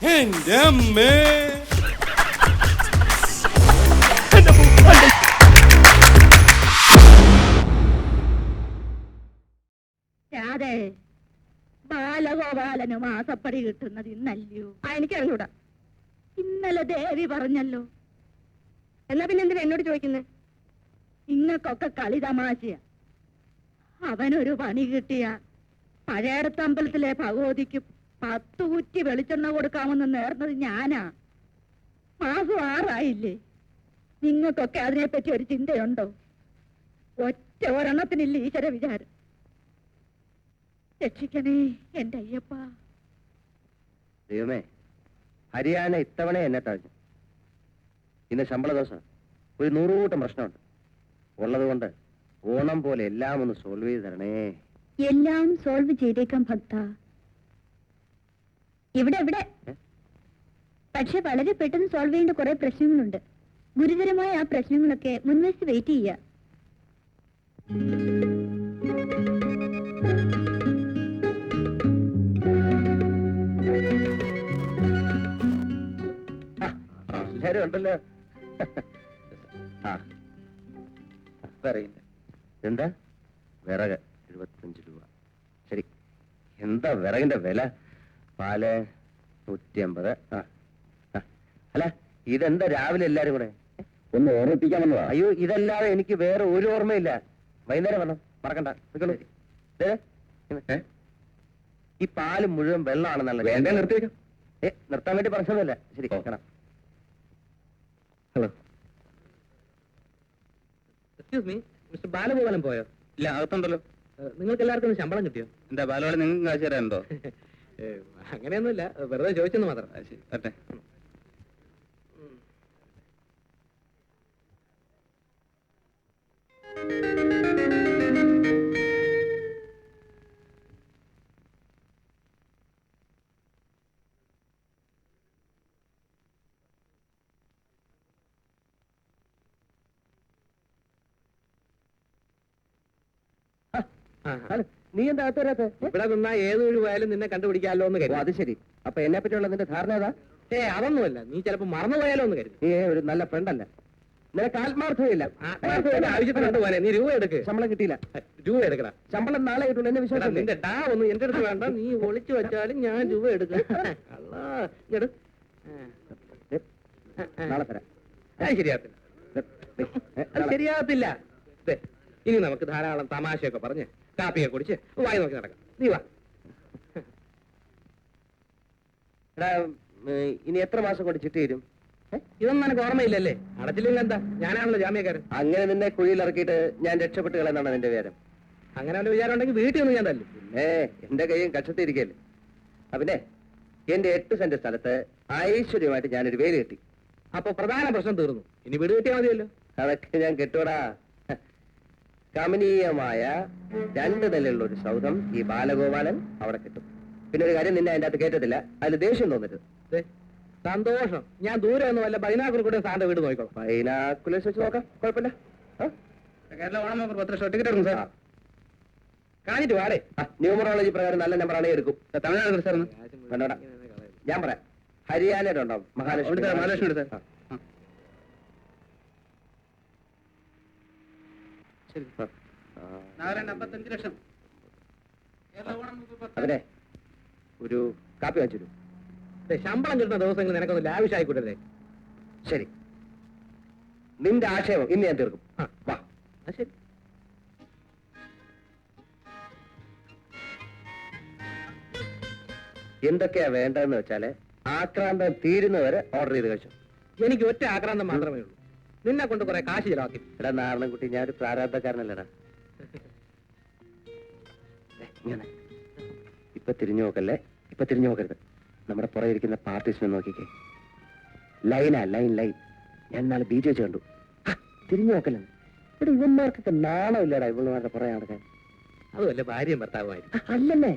എന്റെ അമ്മേ. രാധേ, ബാലഗോപാലന് മാസപ്പടി കിട്ടുന്നത് ഇന്നല്ലയോ? എനിക്കറിഞ്ഞൂടാ. ഇന്നലെ ദേവി പറഞ്ഞല്ലോ. എന്നാ പിന്നെ എന്തിനാ എന്നോട് ചോദിക്കുന്നത്? ഇങ്ങക്കൊക്കെ കളി തമാശയാ. അവനൊരു പണി കിട്ടിയ പഴയടത്തമ്പലത്തിലെ ഭഗവതിക്ക് 10 കുറ്റി വെളിച്ചെണ്ണ കൊടുക്കാമെന്ന് നേർന്നത് ഞാനാ. മാസം 6 ആയില്ലേ? നിങ്ങൾക്കൊക്കെ അതിനെപ്പറ്റി ഒരു ചിന്തയുണ്ടോ? ഒറ്റ ഒരെണ്ണത്തിനില്ല ഈശ്വര വിചാരം. രക്ഷിക്കണേ എന്റെ അയ്യപ്പ. ദൈവമേ, ഹരിയാന ഇത്തവണ എന്നെ തഴഞ്ഞു. ഇന്ന് ശമ്പള ദിവസം ഒരു 100 കൂട്ടം പ്രശ്നമുണ്ട്. ഉള്ളതുകൊണ്ട് ഓണം പോലെ എല്ലാം ഒന്ന് സോൾവ് ചെയ്ത് തരണേ. എല്ലാം സോൾവ് ചെയ്തേക്കാം ഭക്ത. ഇവിടെ ഇവിടെ പക്ഷെ വളരെ പെട്ടെന്ന് സോൾവ് ചെയ്യേണ്ട കുറെ പ്രശ്നങ്ങളുണ്ട്. ഗുരുതരമായ ആ പ്രശ്നങ്ങളൊക്കെ മുൻവശത്ത് വെയിറ്റ് ചെയ്യുക. എല്ലാരും ഉണ്ടല്ലോ. അറിയില്ല എന്താ വിറക് 75 രൂപ. ശരി, എന്താ വിറകിന്റെ വില? പാല് 150. അല്ല, ഇതെന്താ രാവിലെ എല്ലാരും കൂടെ ഒന്ന് ഓർമ്മിപ്പിക്കാൻ വന്നതാ? അയ്യോ, ഇതല്ലാതെ എനിക്ക് വേറെ ഒരു ഓർമ്മയില്ല. വൈകുന്നേരം വരണം, മറക്കണ്ട. ഈ പാല് മുഴുവൻ വെള്ളമാണെന്നല്ല. വേണ്ട, നിർത്തിയേക്കാം. നിർത്താൻ വേണ്ടി പറഞ്ഞതല്ല. ശരി, കേൾക്കണം. Hello, excuse me, mister Balagopalan പോയോ? ഇല്ല, അകത്തുണ്ടല്ലോ. നിങ്ങൾക്ക് എല്ലാവർക്കും ശമ്പളം കിട്ടിയോ? എന്താ ബാലോളെ നിങ്ങൾക്ക് കാശ് തരാനുണ്ടോ? അങ്ങനെയൊന്നുമില്ല, വെറുതെ ചോദിച്ചെന്ന് മാത്രം. അട്ടെ. നീ എന്താ അകത്ത് വരാത്തെ? ഇവിടെ നിന്നാ ഏതൊരു പോയാലും നിന്നെ കണ്ടുപിടിക്കാമല്ലോ എന്ന് ഓ, കരുതി. അത് ശരി. അപ്പൊ എന്നെ പറ്റിയുള്ള നിന്റെ ധാരണ ഏതാ? അതൊന്നുമല്ല, നീ ചിലപ്പോ മറന്നു പോയാലോ എന്ന് കരുതി. നീ ഒരു നല്ല ഫ്രണ്ടല്ല. നിനക്ക് ആത്മാർത്ഥമില്ല. ആവശ്യത്തിന് പോലെ നീ രൂപ എടുക്ക്. ശമ്പളം കിട്ടിയില്ല. രൂപ എടുക്കടാ. ശമ്പളം നാളെ കിട്ടുള്ളൂ. എന്നെ വിശ്വാസം നിന്റെ ഡാ ഒന്നും എന്റെ അടുത്ത് വേണ്ട. നീ ഒളിച്ചു വെച്ചാലും ഞാൻ രൂപ എടുക്കാം. നാളെ തരാം. ശരിയാകത്തില്ല, അത് ശരിയാകത്തില്ല. ഇനി നമുക്ക് ധാരാളം തമാശയൊക്കെ പറഞ്ഞ് കാപ്പിയൊക്കെ കുടിച്ച് വായി നോക്കി നടക്കാം. നീ വാ. എടാ, ഇനി എത്ര മാസം കൊണ്ട് ചിട്ടി തരും? ഇതൊന്നും എനിക്ക് ഓർമ്മയില്ലല്ലേ? അടച്ചില്ലെങ്കിൽ എന്താ, ഞാനാണല്ലോ ജാമ്യക്കാരൻ. അങ്ങനെ നിന്നെ കുഴിയിൽ ഇറക്കിയിട്ട് ഞാൻ രക്ഷപ്പെട്ട് കളയെന്നാണ് നിന്റെ വിചാരം? അങ്ങനെ വല്ല വിചാരം ഉണ്ടെങ്കിൽ വീട്ടിൽ ഒന്ന് ഞാൻ തല്ലും. എന്റെ കൈയും കക്ഷത്തിരിക്കല്ലേ. പിന്നെ എന്റെ 8 സെന്റ് സ്ഥലത്ത് ഐശ്വര്യമായിട്ട് ഞാനൊരു വേലി കെട്ടി. അപ്പൊ പ്രധാന പ്രശ്നം തീർന്നു. ഇനി വീട് കിട്ടിയാൽ മതിയല്ലോ. അതൊക്കെ ഞാൻ കെട്ടൂടാ. കമനീയമായ 2 നിലയുള്ള ഒരു സൗധം ഈ ബാലഗോപാലൻ അവിടെ കിട്ടും. പിന്നെ ഒരു കാര്യം, നിന്നെ അതിന്റെ അകത്ത് കേട്ടത്തില്ല. അതിൽ ദേഷ്യം തോന്നരുത്. സന്തോഷം. ഞാൻ ദൂരെ ഒന്നും വല്ല ബൈനാക്കുൽ കൂടെ സാറിന്റെ വീട് നോക്കിക്കോളാം. ബൈനാക്കുലേഴ്സ് വെച്ച് നോക്കാം, കുഴപ്പമില്ല. കേരള ഓണം 10 ലക്ഷം ടിക്കറ്റ് എടുക്കും സാർ. കാണിട്ട് വാടേ. ന്യൂമറോളജി പ്രകാരം നല്ല നമ്പറാണ് എടുക്കും. തമിഴ്നാട് സാർ വേണ്ട, ഞാൻ പറയാം. ഹരിയാനയുടെ ഉണ്ടാവും. മഹാലക്ഷ്മി. മഹാലക്ഷ്മി എടുത്ത ശരി. 55 ലക്ഷം. അതിനെ ഒരു കാപ്പി വാങ്ങിച്ചു. ശമ്പളം കിട്ടുന്ന ദിവസങ്ങൾ നിനക്കൊന്ന് ലാവിഷായിക്കൂട്ടല്ലേ? ശരി, നിന്റെ ആക്ഷേപം ഇന്ന് ഞാൻ തീർക്കും. വാ. ശരി. എന്തൊക്കെയാ വേണ്ടതെന്ന് വെച്ചാല് ആക്രാന്തം തീരുന്നവരെ ഓർഡർ ചെയ്ത് കഴിച്ചു. എനിക്ക് ഒറ്റ ആക്രാന്തം മാത്രമേ ഉള്ളൂ. നിന്നെ കൊണ്ട് കുറെ കാശ് ചിലവാക്കി. എടാ നാരണൻകുട്ടി, ഞാനൊരു പ്രാരാബ്ധക്കാരനല്ലടാ. ഇപ്പൊ തിരിഞ്ഞു നോക്കല്ലേ, ഇപ്പൊ തിരിഞ്ഞു നോക്കരുത്. നമ്മുടെ പുറകെ ഇരിക്കുന്ന പാർട്ടീസിനെ നോക്കിക്കേ. ലൈനാ, ലൈൻ ലൈൻ. ഞാൻ നാളെ ബീച്ച് വെച്ച് കണ്ടു. തിരിഞ്ഞു നോക്കല്ലേ. ഇവിടെ ഇവന്മാർക്കൊക്കെ നാണമില്ലടാ ഇവന്മാരുടെ പുറകെ നടക്കാൻ. അതുമല്ല ഭാര്യയും ഭർത്താവുമായിരുന്നു. അല്ലല്ലേ,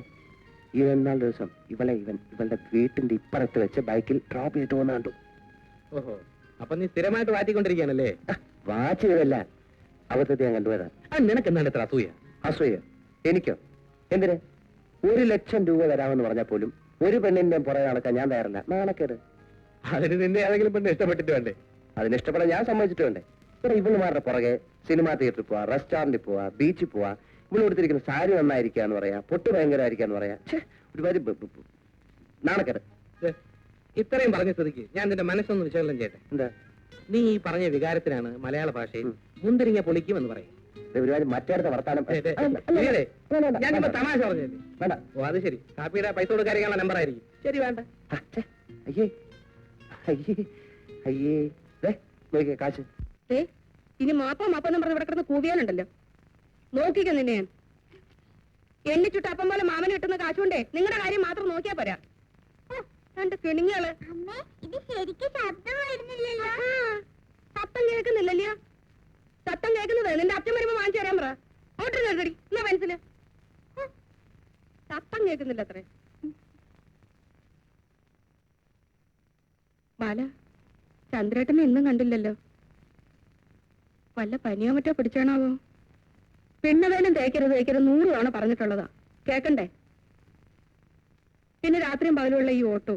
ഇവന്നാൾ ദിവസം ഇവളുടെ വീട്ടിന്റെ ഇപ്പുറത്ത് വെച്ച് ബൈക്കിൽ ഡ്രോപ്പ് ചെയ്തിട്ട് പോകുന്ന കണ്ടു. ഓഹോ, അപ്പൊ നീ സ്ഥിരമായിട്ട് വാറ്റിക്കൊണ്ടിരിക്കുകയാണല്ലേ? വാച്ച് ചെയ്തല്ല, അബദ്ധത്തെ ഞാൻ കണ്ടുപോയതാ. നിനക്ക് എന്താണ് ഇത്ര അസൂയ? അസൂയ? എനിക്കോ? എന്തിന്? 1 ലക്ഷം രൂപ തരാമെന്ന് പറഞ്ഞാൽ പോലും ഒരു പെണ്ണിന്റെ പുറകെ നടക്കാൻ ഞാൻ തയ്യാറല്ല. നാണക്കേട്. അതിന് നിന്നെ ഏതെങ്കിലും പെണ്ണ് ഇഷ്ടപ്പെട്ടിട്ട് വേണ്ടേ? അതിന് ഇഷ്ടപ്പെടാൻ ഞാൻ സമ്മതിച്ചിട്ട് വേണ്ടേ? ഇവിടെ ഇവളുമാരുടെ പുറകെ സിനിമാ തിയേറ്ററിൽ പോവാ, റെസ്റ്റോറന്റിൽ പോവാ, ബീച്ചിൽ പോവാ, ഇവിടെ കൊടുത്തിരിക്കുന്ന സാരി നന്നായിരിക്കാന്ന് പറയാ, പൊട്ട് ഭയങ്കരമായിരിക്കാന്ന് പറയാ. ഒരുപാട് നാണക്കേട്. ദേ, ഇത്രയും പറഞ്ഞ സ്ഥിതിക്ക് ഞാൻ നിന്റെ മനസ്സൊന്ന് വിശകലനം ചെയ്യട്ടെ. എന്താ നീ ഈ പറഞ്ഞ വികാരത്തിനാണ് മലയാള ഭാഷയിൽ മുന്തിരിങ്ങ പൊളിക്കുമെന്ന് പറയും. ഒരുപാട് മറ്റേടത്ത വർത്താനം. ഞാൻ തമാശ പറഞ്ഞല്ലേ? വേണ്ട. ഓ അത് ശരി. കാപ്പിയുടെ പൈസ കൊടുക്കാനുള്ള നമ്പർ ആയിരിക്കും. ശരി, വേണ്ട. അയ്യേ അയ്യേ അയ്യേ. നോക്കിയേ കാശ്. ഇനി മാപ്പം പറഞ്ഞ് ഇവിടെ കിടന്ന് കൂവിയാലുണ്ടല്ലോ. നോക്കിക്ക നിന്നെ ഞാൻ. എണ്ണിച്ചുട്ട് അപ്പം പോലെ മാമന് കിട്ടുന്ന കാശുകൊണ്ടേ നിങ്ങളുടെ കാര്യം മാത്രം നോക്കിയാ പോരാ. രണ്ട് കിണിങ്ങള്. സത്തം കേൾക്കുന്നില്ലല്ലോ. സത്തം കേൾക്കുന്നത് നിന്റെ അച്ഛൻ വരുമ്പോ വാങ്ങിച്ചു തരാൻ പറ. ഓട്ടർ കേൾക്കടി എന്നാ പെൻസില്. സത്തം കേൾക്കുന്നില്ല അത്രേ. ബാല, ചന്ദ്രേട്ടനെ ഇന്നും കണ്ടില്ലല്ലോ. വല്ല പനിയോ മറ്റോ പിടിച്ചാണാവോ? പെണ്ണുവേനും തേക്കരുത് 100 തവണ പറഞ്ഞിട്ടുള്ളതാ. കേക്കണ്ടേ? പിന്നെ രാത്രിയും പകലുള്ള ഈ ഓട്ടോ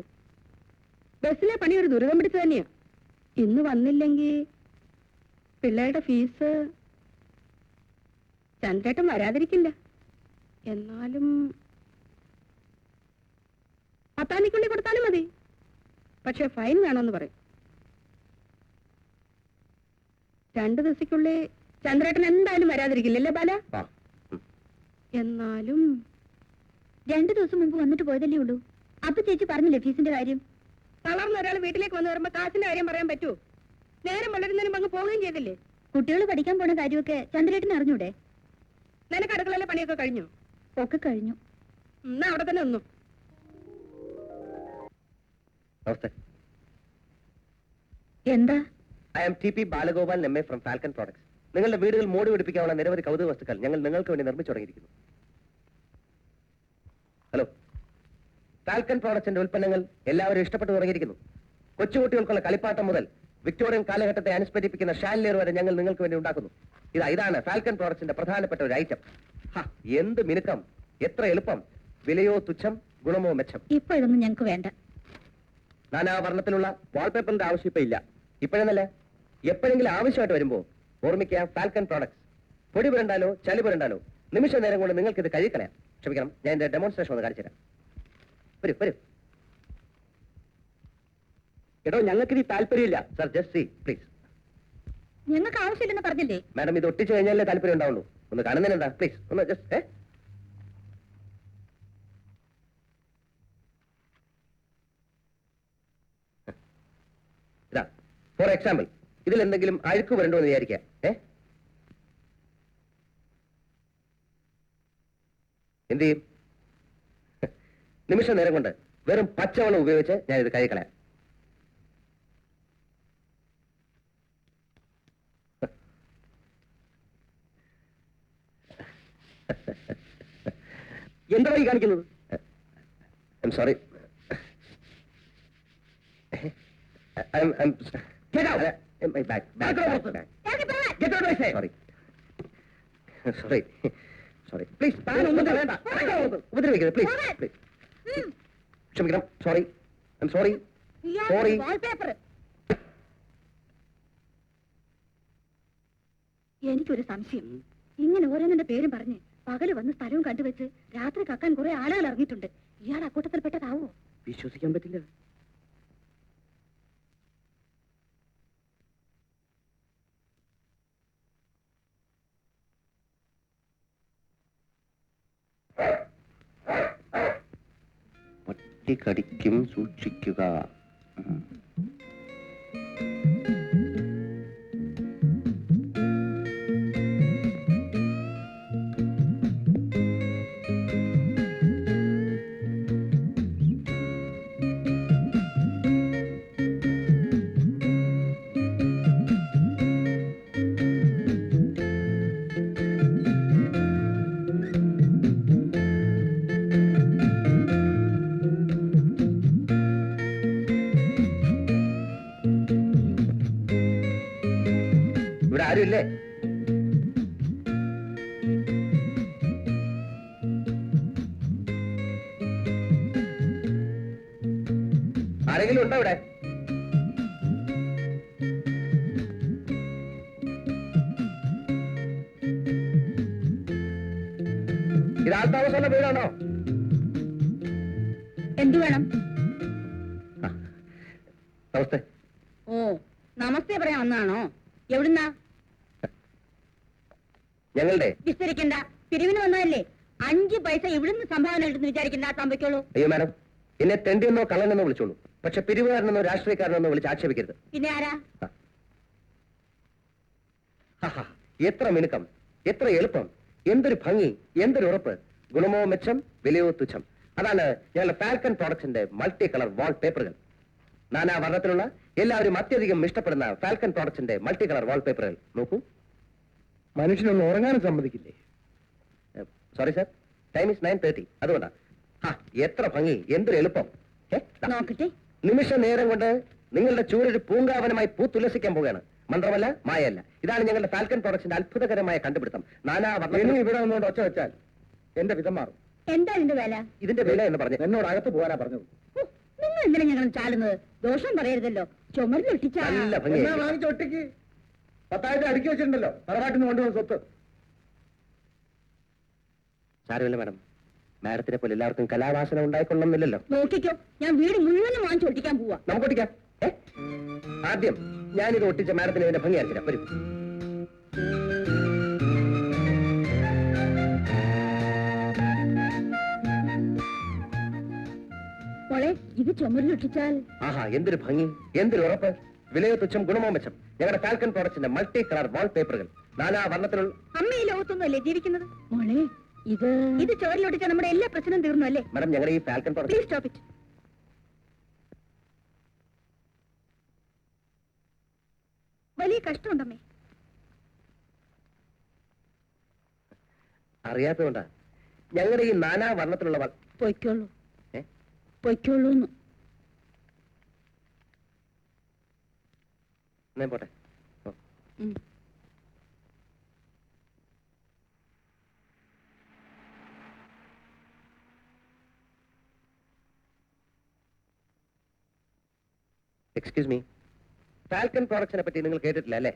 ബസ്സിലെ പണി ഒരു ദുരിതം പിടിച്ചു തന്നെയാ. ഇന്ന് വന്നില്ലെങ്കിൽ പിള്ളേരുടെ ഫീസ് ചന്ദ്രേട്ടൻ വരാതിരിക്കില്ല. എന്നാലും 10 കൊടുത്താലും മതി. പക്ഷെ ഫൈൻ വേണമെന്ന് പറയും. 2 ദിവസക്കുള്ളിൽ ചന്ദ്രേട്ടൻ എന്തായാലും വരാതിരിക്കില്ലല്ലേ ബാല? എന്നാലും 2 ദിവസം മുമ്പ് വന്നിട്ട് പോയതല്ലേ ഉള്ളൂ. അപ്പൊ ചേച്ചി പറഞ്ഞില്ലേ ഫീസിന്റെ കാര്യം? തളർന്ന ഒരാൾ വീട്ടിലേക്ക് വന്നു വരുമ്പോ കാശിന്റെ കാര്യം പറയാൻ പറ്റുമോ? നേരം വളരുന്നതിനും അങ്ങ് പോവുകയും ചെയ്തില്ലേ? കുട്ടികൾ പഠിക്കാൻ പോണ കാര്യമൊക്കെ ചന്ദ്രേട്ടന് അറിഞ്ഞൂടെ? നിനക്ക് അടുക്കളയിലെ പണിയൊക്കെ കഴിഞ്ഞു? ഒക്കെ കഴിഞ്ഞു. എന്നാ അവിടെ തന്നെ നിന്നു. നമസ്തേ. എന്താ? I am TP Balagopal MA from falcon products. നിങ്ങളുടെ വീടുകൾ മോടി പിടിപ്പിക്കാനുള്ള നിരവധി കൗതുക വസ്തുക്കൾ ഞങ്ങൾ നിങ്ങൾക്ക് വേണ്ടി നിർമ്മിച്ചു തുടങ്ങിയിരിക്കുന്നു. ഹലോ, ഫാൽക്കൺ പ്രോഡക്ട്സിന്റെ ഉൽപ്പന്നങ്ങൾ എല്ലാവരും ഇഷ്ടപ്പെട്ടു തുടങ്ങിയിരിക്കുന്നു. കൊച്ചുകുട്ടികൾക്കുള്ള കളിപ്പാട്ടം മുതൽ വിക്ടോറിയൻ കാലഘട്ടത്തെ അനുസ്മരിപ്പിക്കുന്ന ഷാൻലിയർ വരെ ഞങ്ങൾ നിങ്ങൾക്ക് വേണ്ടി ഉണ്ടാക്കുന്നു. ഇതാണ് ഫാൽക്കൺ പ്രോഡക്ട്സിന്റെ പ്രധാനപ്പെട്ട ഒരു ഐറ്റം. എന്ത് മിനുക്കം, എത്ര എളുപ്പം, വിലയോ തുച്ഛം, ഗുണമോ മെച്ചം. ഇപ്പൊ ഇതൊന്നും ഞങ്ങൾക്ക് വേണ്ട. നാനാവർണ്ണത്തിലുള്ള വാൾപേപ്പറിന്റെ ആവശ്യം ഇപ്പൊ ഇല്ല. ഇപ്പോഴെന്നല്ല, എപ്പോഴെങ്കിലും ആവശ്യമായിട്ട് വരുമ്പോ ഓർമ്മിക്കുക ഫാൽക്കൺ പ്രോഡക്ട്സ്. പൊടി പുരണ്ടാലോ ചളി പുരണ്ടാലോ നിമിഷ നേരം കൊണ്ട് നിങ്ങൾക്ക് ഇത് കഴുകിക്കളയാം. ക്ഷമിക്കണം, ഞാൻ എന്റെ ഡെമോൺസ്ട്രേഷൻ ഒന്ന് കാണിച്ചു തരാം. വരൂ വരൂ. എടോ, ഞങ്ങൾക്ക് ഇത് താല്പര്യമില്ല. Sir, just see please. ഞങ്ങൾക്ക് ആവശ്യമില്ലെന്ന് പറഞ്ഞില്ലേ? മാഡം, ഇത് ഒട്ടിച്ചു കഴിഞ്ഞാലേ താല്പര്യം ഉണ്ടാവുള്ളൂ. ഒന്ന് കാണുന്നതിനെന്താ? പ്ലീസ് ഒന്ന് ജസ്റ്റ്. ഇതാ ഫോർ എക്സാമ്പിൾ. ഇതിൽ എന്തെങ്കിലും അഴുക്ക് വരണ്ടോ എന്ന് വിചാരിക്കാം. എന്ത് ചെയ്യും? നിമിഷ നേരം കൊണ്ട് വെറും പച്ചവെള്ളം ഉപയോഗിച്ച് ഞാൻ ഇത് കഴുകിക്കളയാം. എന്താ ഈ കാണിക്കുന്നത്? Sorry. Get out! My bag. Sorry. Sorry. Please. ഉപദ്രവിക്കരുത്. Please. ക്ഷമിക്കണം. Sorry. I'm sorry. Sorry. എനിക്കൊരു സംശയം. ഇങ്ങനെ ഓരോന്നിന്റെ പേരും പറഞ്ഞ് പകല് വന്ന് സ്ഥലവും കണ്ടുവെച്ച് രാത്രി കക്കാൻ കുറെ ആളുകൾ ഇറങ്ങിയിട്ടുണ്ട്. ഇയാൾ അക്കൂട്ടത്തിൽപ്പെട്ടതാവോ? വിശ്വസിക്കാൻ പറ്റില്ല. പട്ടി കടിക്കും, സൂക്ഷിക്കുക. ഇവിടെ ആരുമില്ലേ? ഉണ്ടോ ഇവിടെ? ഇത് ആൾത്താമസമുള്ള വീടാണോ? എന്തു വേണം? നമസ്തേ. ഓ, നമസ്തേ പറയാൻ വന്നാണോ? എവിടുന്നാ? ഞങ്ങളുടെ വിസ്തരിക്കണ്ട, പിരിവിന് വന്നതല്ലേ. 5 പൈസ ഇവിടുന്ന് സംഭാവന കിട്ടുന്നു വിചാരിക്കണ്ട, സംഭവിക്കുള്ളൂ. അയ്യോ മാഡം, എന്നെ തെണ്ടിയെന്നോ കള്ളനെന്നോ വിളിച്ചോളൂ, പക്ഷെ പിരിവുകാരനെന്നോ രാഷ്ട്രീയക്കാരനെന്നോ വിളിച്ച് ആക്ഷേപിക്കരുത്. പിന്നെ ആരാ? എത്ര മിനുക്കം, എത്ര എളുപ്പം, എന്തൊരു ഭംഗി, എന്തൊരു ഉറപ്പ്. ഗുണമോ മെച്ചം, വിലയോ തുച്ഛം. അതാണ് ഞങ്ങളുടെ ഫാൽക്കൺ പ്രോഡക്ട്സിന്റെ മൾട്ടി കളർ വാൾ പേപ്പറുകൾ. നാനാ വർണ്ണത്തിലുള്ള എല്ലാവരും അത്യധികം ഇഷ്ടപ്പെടുന്ന ഫാൽക്കൺ പ്രോഡക്ട്സിന്റെ മൾട്ടി കളർ വാൾ പേപ്പറുകൾ നോക്കൂ. മനുഷ്യനൊന്ന് ഉറങ്ങാനും സമ്മതിക്കില്ലേ? Sorry sir, time is 9:30. അതുകൊണ്ടാ. എത്ര ഭംഗി, എന്തൊരു എളുപ്പം. നോക്കട്ടെ. നിമിഷ നേരം കൊണ്ട് നിങ്ങളുടെ ചൂരൊരു പൂങ്കാവനമായി പൂത്തുല്ലസിക്കാൻ പോവുകയാണ്. മന്ത്രമല്ല, മായല്ല. ഇതാണ് ഞങ്ങളുടെ ഫാൽക്കൺ പ്രോഡക്ട്സിന്റെ അത്ഭുതകരമായ കണ്ടുപിടുത്തം. നാനാ വർണ്ണ ഇവിടെ ഒന്നുകൊണ്ട് ഒച്ച വെച്ചാൽ എന്റെ വിധം മാറും. എന്താ ഇതിന്റെ വില? ഇതിന്റെ വില എന്ന് പറഞ്ഞു എന്നോട് അകത്ത് പോകാനാ പറഞ്ഞത്. നിങ്ങൾ എന്തിനാ ഞങ്ങൾ ചാടുന്നത്? ദോഷം പറയരുതല്ലോ. ചുമരിലൊട്ടിച്ചാ നല്ല ഭംഗി. എന്നാ വാങ്ങിച്ച ഒറ്റയ്ക്ക് 10,000 അടുക്കി വെച്ചിട്ടുണ്ടല്ലോ തറവാട്ടിൽ നിന്ന് കൊണ്ടുവന്ന സ്വത്ത്. സാരമില്ല മാഡം, മാഡത്തിനെ പോലെ എല്ലാവർക്കും കലാവാസന ഉണ്ടായിക്കൊള്ളുന്നില്ലല്ലോ. നോക്കിക്കോ, ഞാൻ വീട് മുഴുവനും വാങ്ങിച്ച് ഒട്ടിക്കാൻ പോവാ. നമുക്ക് ഒട്ടിക്കാം. ആദ്യം ഞാനിത് ഒട്ടിച്ച മാഡത്തിന് ഇതിന്റെ ഭംഗി ആയിരിക്കാം. വരും. മോളെ, ഇത് ചുമരിലൊട്ടിച്ചാൽ ആഹാ, എന്തൊരു ഭംഗി, എന്തൊരു ഉറപ്പ്. വിലയോ തുച്ഛം, ഗുണമോ മെച്ചം. ഞങ്ങളുടെ ഫാൽക്കൺ പ്രോഡക്ട്സിന്റെ മൾട്ടി കളർ വാൾ പേപ്പറുകൾ നാനാ വർണ്ണത്തിലുള്ള. അമ്മ ഈ ലോകത്തൊന്നും അല്ലേ ജീവിക്കുന്നത്? മോളെ, ഇത് ചോരിലൊട്ടിച്ചാൽ നമ്മുടെ എല്ലാ പ്രശ്നവും തീർന്നു അല്ലേ? മാഡം, ഞങ്ങളുടെ ഈ falcon product please stop it. വലിയ കഷ്ടമുണ്ടമ്മേ. അറിയാത്തതുകൊണ്ടാ. ഞങ്ങളുടെ ഈ നാനാ വർണ്ണത്തിലുള്ള പൊയ്ക്കോളൂ, ഏ? പൊയ്ക്കോളൂന്ന്. ഞാൻ പോട്ടെ. ഓ. എക്സ്ക്യൂസ് മീ, ഫാൽക്കൺ പ്രോഡക്ട്സിനെ പറ്റി നിങ്ങൾ കേട്ടിട്ടില്ല അല്ലേ?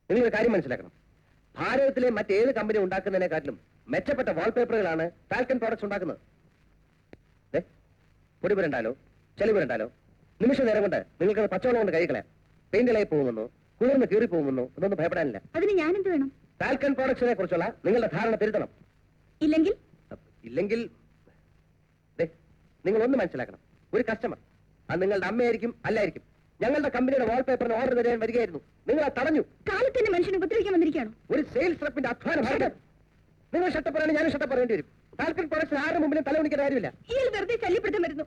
നിങ്ങൾ ഒരു കാര്യം മനസ്സിലാക്കണം. ഭാരതത്തിലെ മറ്റേത് കമ്പനി ഉണ്ടാക്കുന്നതിനെക്കാട്ടിലും മെച്ചപ്പെട്ട വാൾപേപ്പറുകളാണ് ഫാൽക്കൺ പ്രോഡക്ട്സ് ഉണ്ടാക്കുന്നത്. പൊടി പുരണ്ടാലോ ചെളി പുരണ്ടാലോ നിമിഷ നേരം കൊണ്ട് നിങ്ങൾക്ക് പച്ചവെള്ളം കൊണ്ട് കഴിക്കളയാം. പെയിന്റിലായി പോകുമെന്നോ കുളിർന്ന് കീറി പോകുമെന്നോ ഇതൊന്നും ഭയപ്പെടാനില്ല. അതിന് ഞാനെന്ത് വേണം? ഫാൽക്കൺ പ്രോഡക്ട്സിനെ കുറിച്ചുള്ള നിങ്ങളുടെ ധാരണ തിരുത്തണം. ഇല്ലെങ്കിൽ ഇല്ലെങ്കിൽ നിങ്ങൾ ഒന്ന് മനസ്സിലാക്കണം. ഒരു കസ്റ്റമർ, അത് നിങ്ങളുടെ അമ്മയായിരിക്കും അല്ലായിരിക്കും, ഞങ്ങളുടെ കമ്പനിയുടെ വാൾപേപ്പറിന് ഓർഡർ തരാൻ വരികയായിരുന്നു. നിങ്ങൾ അത് തടഞ്ഞു. കാലത്തിന്റെ മനുഷ്യനെ ഉപദ്രവിക്കാൻ വന്നിരിക്കുകയാണോ? ഒരു സെയിൽസ് റെപ്പിന്റെ അധ്വാനം. നിങ്ങൾ ഷട്ടപ്പറയാണ്, ഞാനും ഷട്ടപ്പറയേണ്ടി വരും. ഫാൽക്കൺ പ്രോഡക്ട്സ് ആരുടെ മുമ്പിലും തലവണിക്കേണ്ട കാര്യമില്ല. ഇയാൾ വെറുതെ ശല്യപ്പെടുത്താൻ വരുന്നു.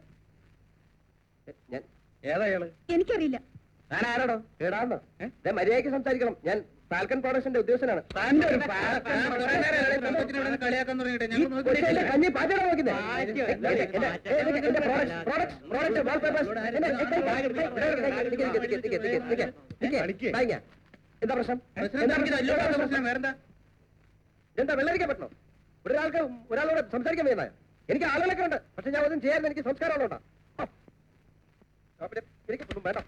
ഞാൻ ഏതായാള്? എനിക്കറിയില്ല. ഞാൻ ആരാടോ? ഏടാന്നോ? മര്യാദയ്ക്ക് സംസാരിക്കണം. ഞാൻ ഫാൽക്കൺ പ്രോഡക്ട്സിന്റെ ഉദ്യോഗസ്ഥനാണ്. കഞ്ഞി പാചകം നോക്കുന്നത് എന്താ പ്രശ്നം? എന്താ വെള്ളരിക്കാൻ പറ്റണോ? ഒരാളോട് സംസാരിക്കാൻ വേണ്ട. എനിക്ക് ആളുകളൊക്കെ ഉണ്ട്, പക്ഷെ ഞാൻ ഒന്നും ചെയ്യാൻ എനിക്ക് സംസ്കാരമുള്ളതുകൊണ്ടാ. എനിക്കൊന്നും വേണ്ട.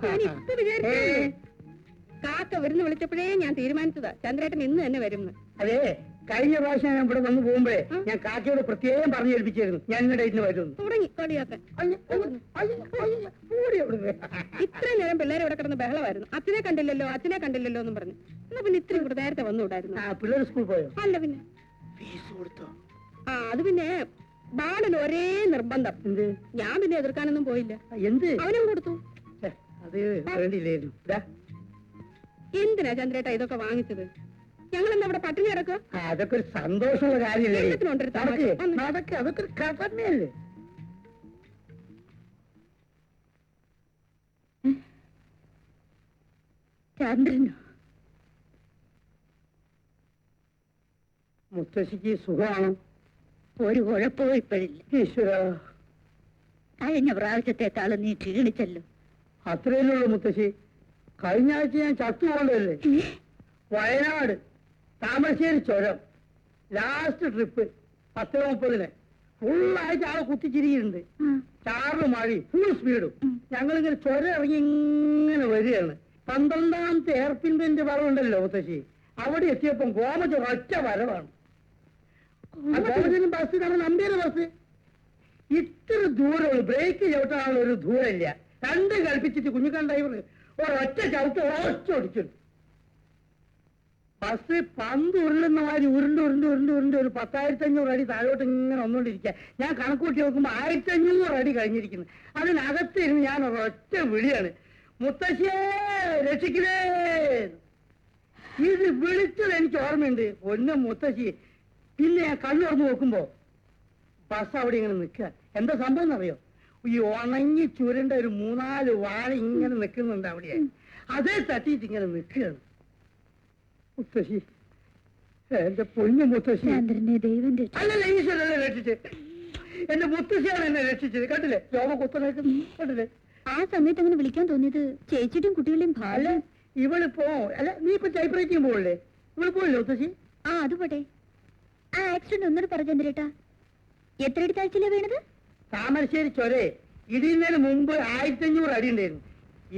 ഞാനിപ്പോ വിചാരിച്ചേ, കാക്ക വരുന്ന വിളിച്ചപ്പോഴേ ഞാൻ തീരുമാനിച്ചതാ ചന്ദ്രേട്ടൻ ഇന്ന് തന്നെ വരും. അതെ, കഴിഞ്ഞ പ്രാവശ്യം ഞാൻ ഇവിടെ വന്ന് പോകുമ്പോഴേ ഞാൻ കാക്കയോട് പ്രത്യേകം പറഞ്ഞു ഏൽപ്പിച്ചായിരുന്നു ഞാൻ ഇങ്ങോട്ട് ഇന്ന് വരുന്നു. തുടങ്ങി കളിയാക്കാൻ. ഇത്രയും നേരം പിള്ളേരെ ഇവിടെ കിടന്ന് ബഹളമായിരുന്നു. അച്ഛനെ കണ്ടില്ലല്ലോ അച്ഛനെ കണ്ടില്ലല്ലോ എന്നും പറഞ്ഞു. എന്നാ പിന്നെ ഇത്രയും കൂടെ നേരത്തെ വന്നുകൂടായിരുന്നു. പിള്ളേർ സ്കൂൾ പോയോ? അല്ല പിന്നെ ഫീസ് കൊടുത്തോ? അത് പിന്നെ ബാലന് ഒരേ നിർബന്ധം. എന്ത്? ഞാൻ പിന്നെ എതിർക്കാനൊന്നും പോയില്ല. എന്ത്? അവനും കൊടുത്തു. അത് വേണ്ടിയില്ലായിരുന്നു. എന്തിനാ ചന്ദ്രേട്ട ഇതൊക്കെ വാങ്ങിച്ചത്? ഞങ്ങൾ എന്താ ഇവിടെ പട്ടിണി കിടക്കുക? അതൊക്കെ ഒരു സന്തോഷമുള്ള കാര്യമല്ലേ? എല്ലാത്തിനുണ്ടൊരു തമാശ. അതൊക്കെ ഒരു കഥമല്ലേ? ചന്ദ്രനോ? മുത്തശ്ശിക്ക് സുഖമാണ്? ഒരു കുഴപ്പവും ഇപ്പോഴില്ല. ഈശ്വര, കഴിഞ്ഞ പ്രാവശ്യത്തെക്കാളും നീ ക്ഷീണിച്ചല്ലോ. അത്രയല്ലേ ഉള്ളൂ മുത്തശ്ശി. കഴിഞ്ഞ ആഴ്ച ഞാൻ ചത്തുകൊണ്ടല്ലേ. വയനാട് താമരശ്ശേരി ചുരം ലാസ്റ്റ് ട്രിപ്പ് 10:30 ഫുള്ളായിട്ട് ആളെ കുത്തിച്ചിരിക്കുന്നുണ്ട്. ചാറ് മഴയും ഫുൾ സ്പീഡും. ഞങ്ങളിങ്ങനെ ചുരം ഇറങ്ങി ഇങ്ങനെ വരികയാണ്. 12ാമത്തെ എയർപിൻ ബെന്റ് വളവുണ്ടല്ലോ മുത്തശ്ശി, അവിടെ എത്തിയപ്പം ഗോമതി ഒറ്റ വരവാണ്. ആ ഗോമതിന് ബസ് നമ്മുടെ നമ്പിയുടെ ബസ്. ഇത്ര ദൂരമുള്ളൂ, ബ്രേക്ക് ചവിട്ടാനുള്ള ഒരു ദൂരമില്ല. രണ്ട് കളിപ്പിച്ചിട്ട് കുഞ്ഞിക്കാൻ ഡ്രൈവർ ഒരൊറ്റ ചവിട്ട് ഓടിച്ചു. ബസ് പന്ത് ഉരുളുന്ന മാതിരി ഉരുണ്ട് ഒരു 10,500 അടി താഴോട്ട് ഇങ്ങനെ വന്നുകൊണ്ടിരിക്കുക. ഞാൻ കണക്കൂട്ടി നോക്കുമ്പോൾ 1,500 അടി കഴിഞ്ഞിരിക്കുന്നു. അതിനകത്ത് ഇരുന്ന് ഞാൻ ഒരൊറ്റ വിളിയാണ്, മുത്തശ്ശിയെ രക്ഷിക്കണേ. ഇത് വിളിച്ചത് എനിക്ക് ഓർമ്മയുണ്ട്, ഒന്നും മുത്തശ്ശി. പിന്നെ ഞാൻ കണ്ണു തുറന്ന് നോക്കുമ്പോ ബസ് അവിടെ ഇങ്ങനെ നിൽക്കുക. എന്താ സംഭവം എന്നറിയോ? ഈ ഉണങ്ങി ചുരുണ്ട ഒരു 3-4 വാഴ ഇങ്ങനെ നിൽക്കുന്നുണ്ട് അവിടെ. അതേ തട്ടിയിട്ട് ഇങ്ങനെ നിൽക്കുകയാണ്. മുത്തശ്ശി, എന്റെ പൊന്നു മുത്തശ്ശി. ചന്ദ്രനെ ദൈവം അല്ലല്ല, ഈശ്വരല്ലേ രക്ഷിച്ച്. എന്റെ മുത്തശ്ശിയാണ് എന്നെ രക്ഷിച്ചത്. കണ്ടില്ലേ രോഗ കുത്തനേക്ക്, കണ്ടില്ലേ? ആ സമയത്ത് അങ്ങനെ വിളിക്കാൻ തോന്നിയത് ചേച്ചിയുടെയും കുട്ടികളുടെയും അല്ല, ഭാര്യ. ഇവളിപ്പോ അല്ല, നീ ഇപ്പൊ ടൈപ്പ് റൈറ്റിംഗ് പോകല്ലേ? ഇവള് പോയില്ലേ മുത്തശ്ശി? ആ അത് പോട്ടെ. ആ ആക്സിഡന്റ് ഒന്നോട് പറ ചന്ദ്രേട്ടാ. എത്ര അടി താഴ്ചയിലാ വീണത്? താമരശ്ശേരി ചൊരേ ഇടിയുന്നതിന് മുമ്പ് 1,500 അടി ഉണ്ടായിരുന്നു.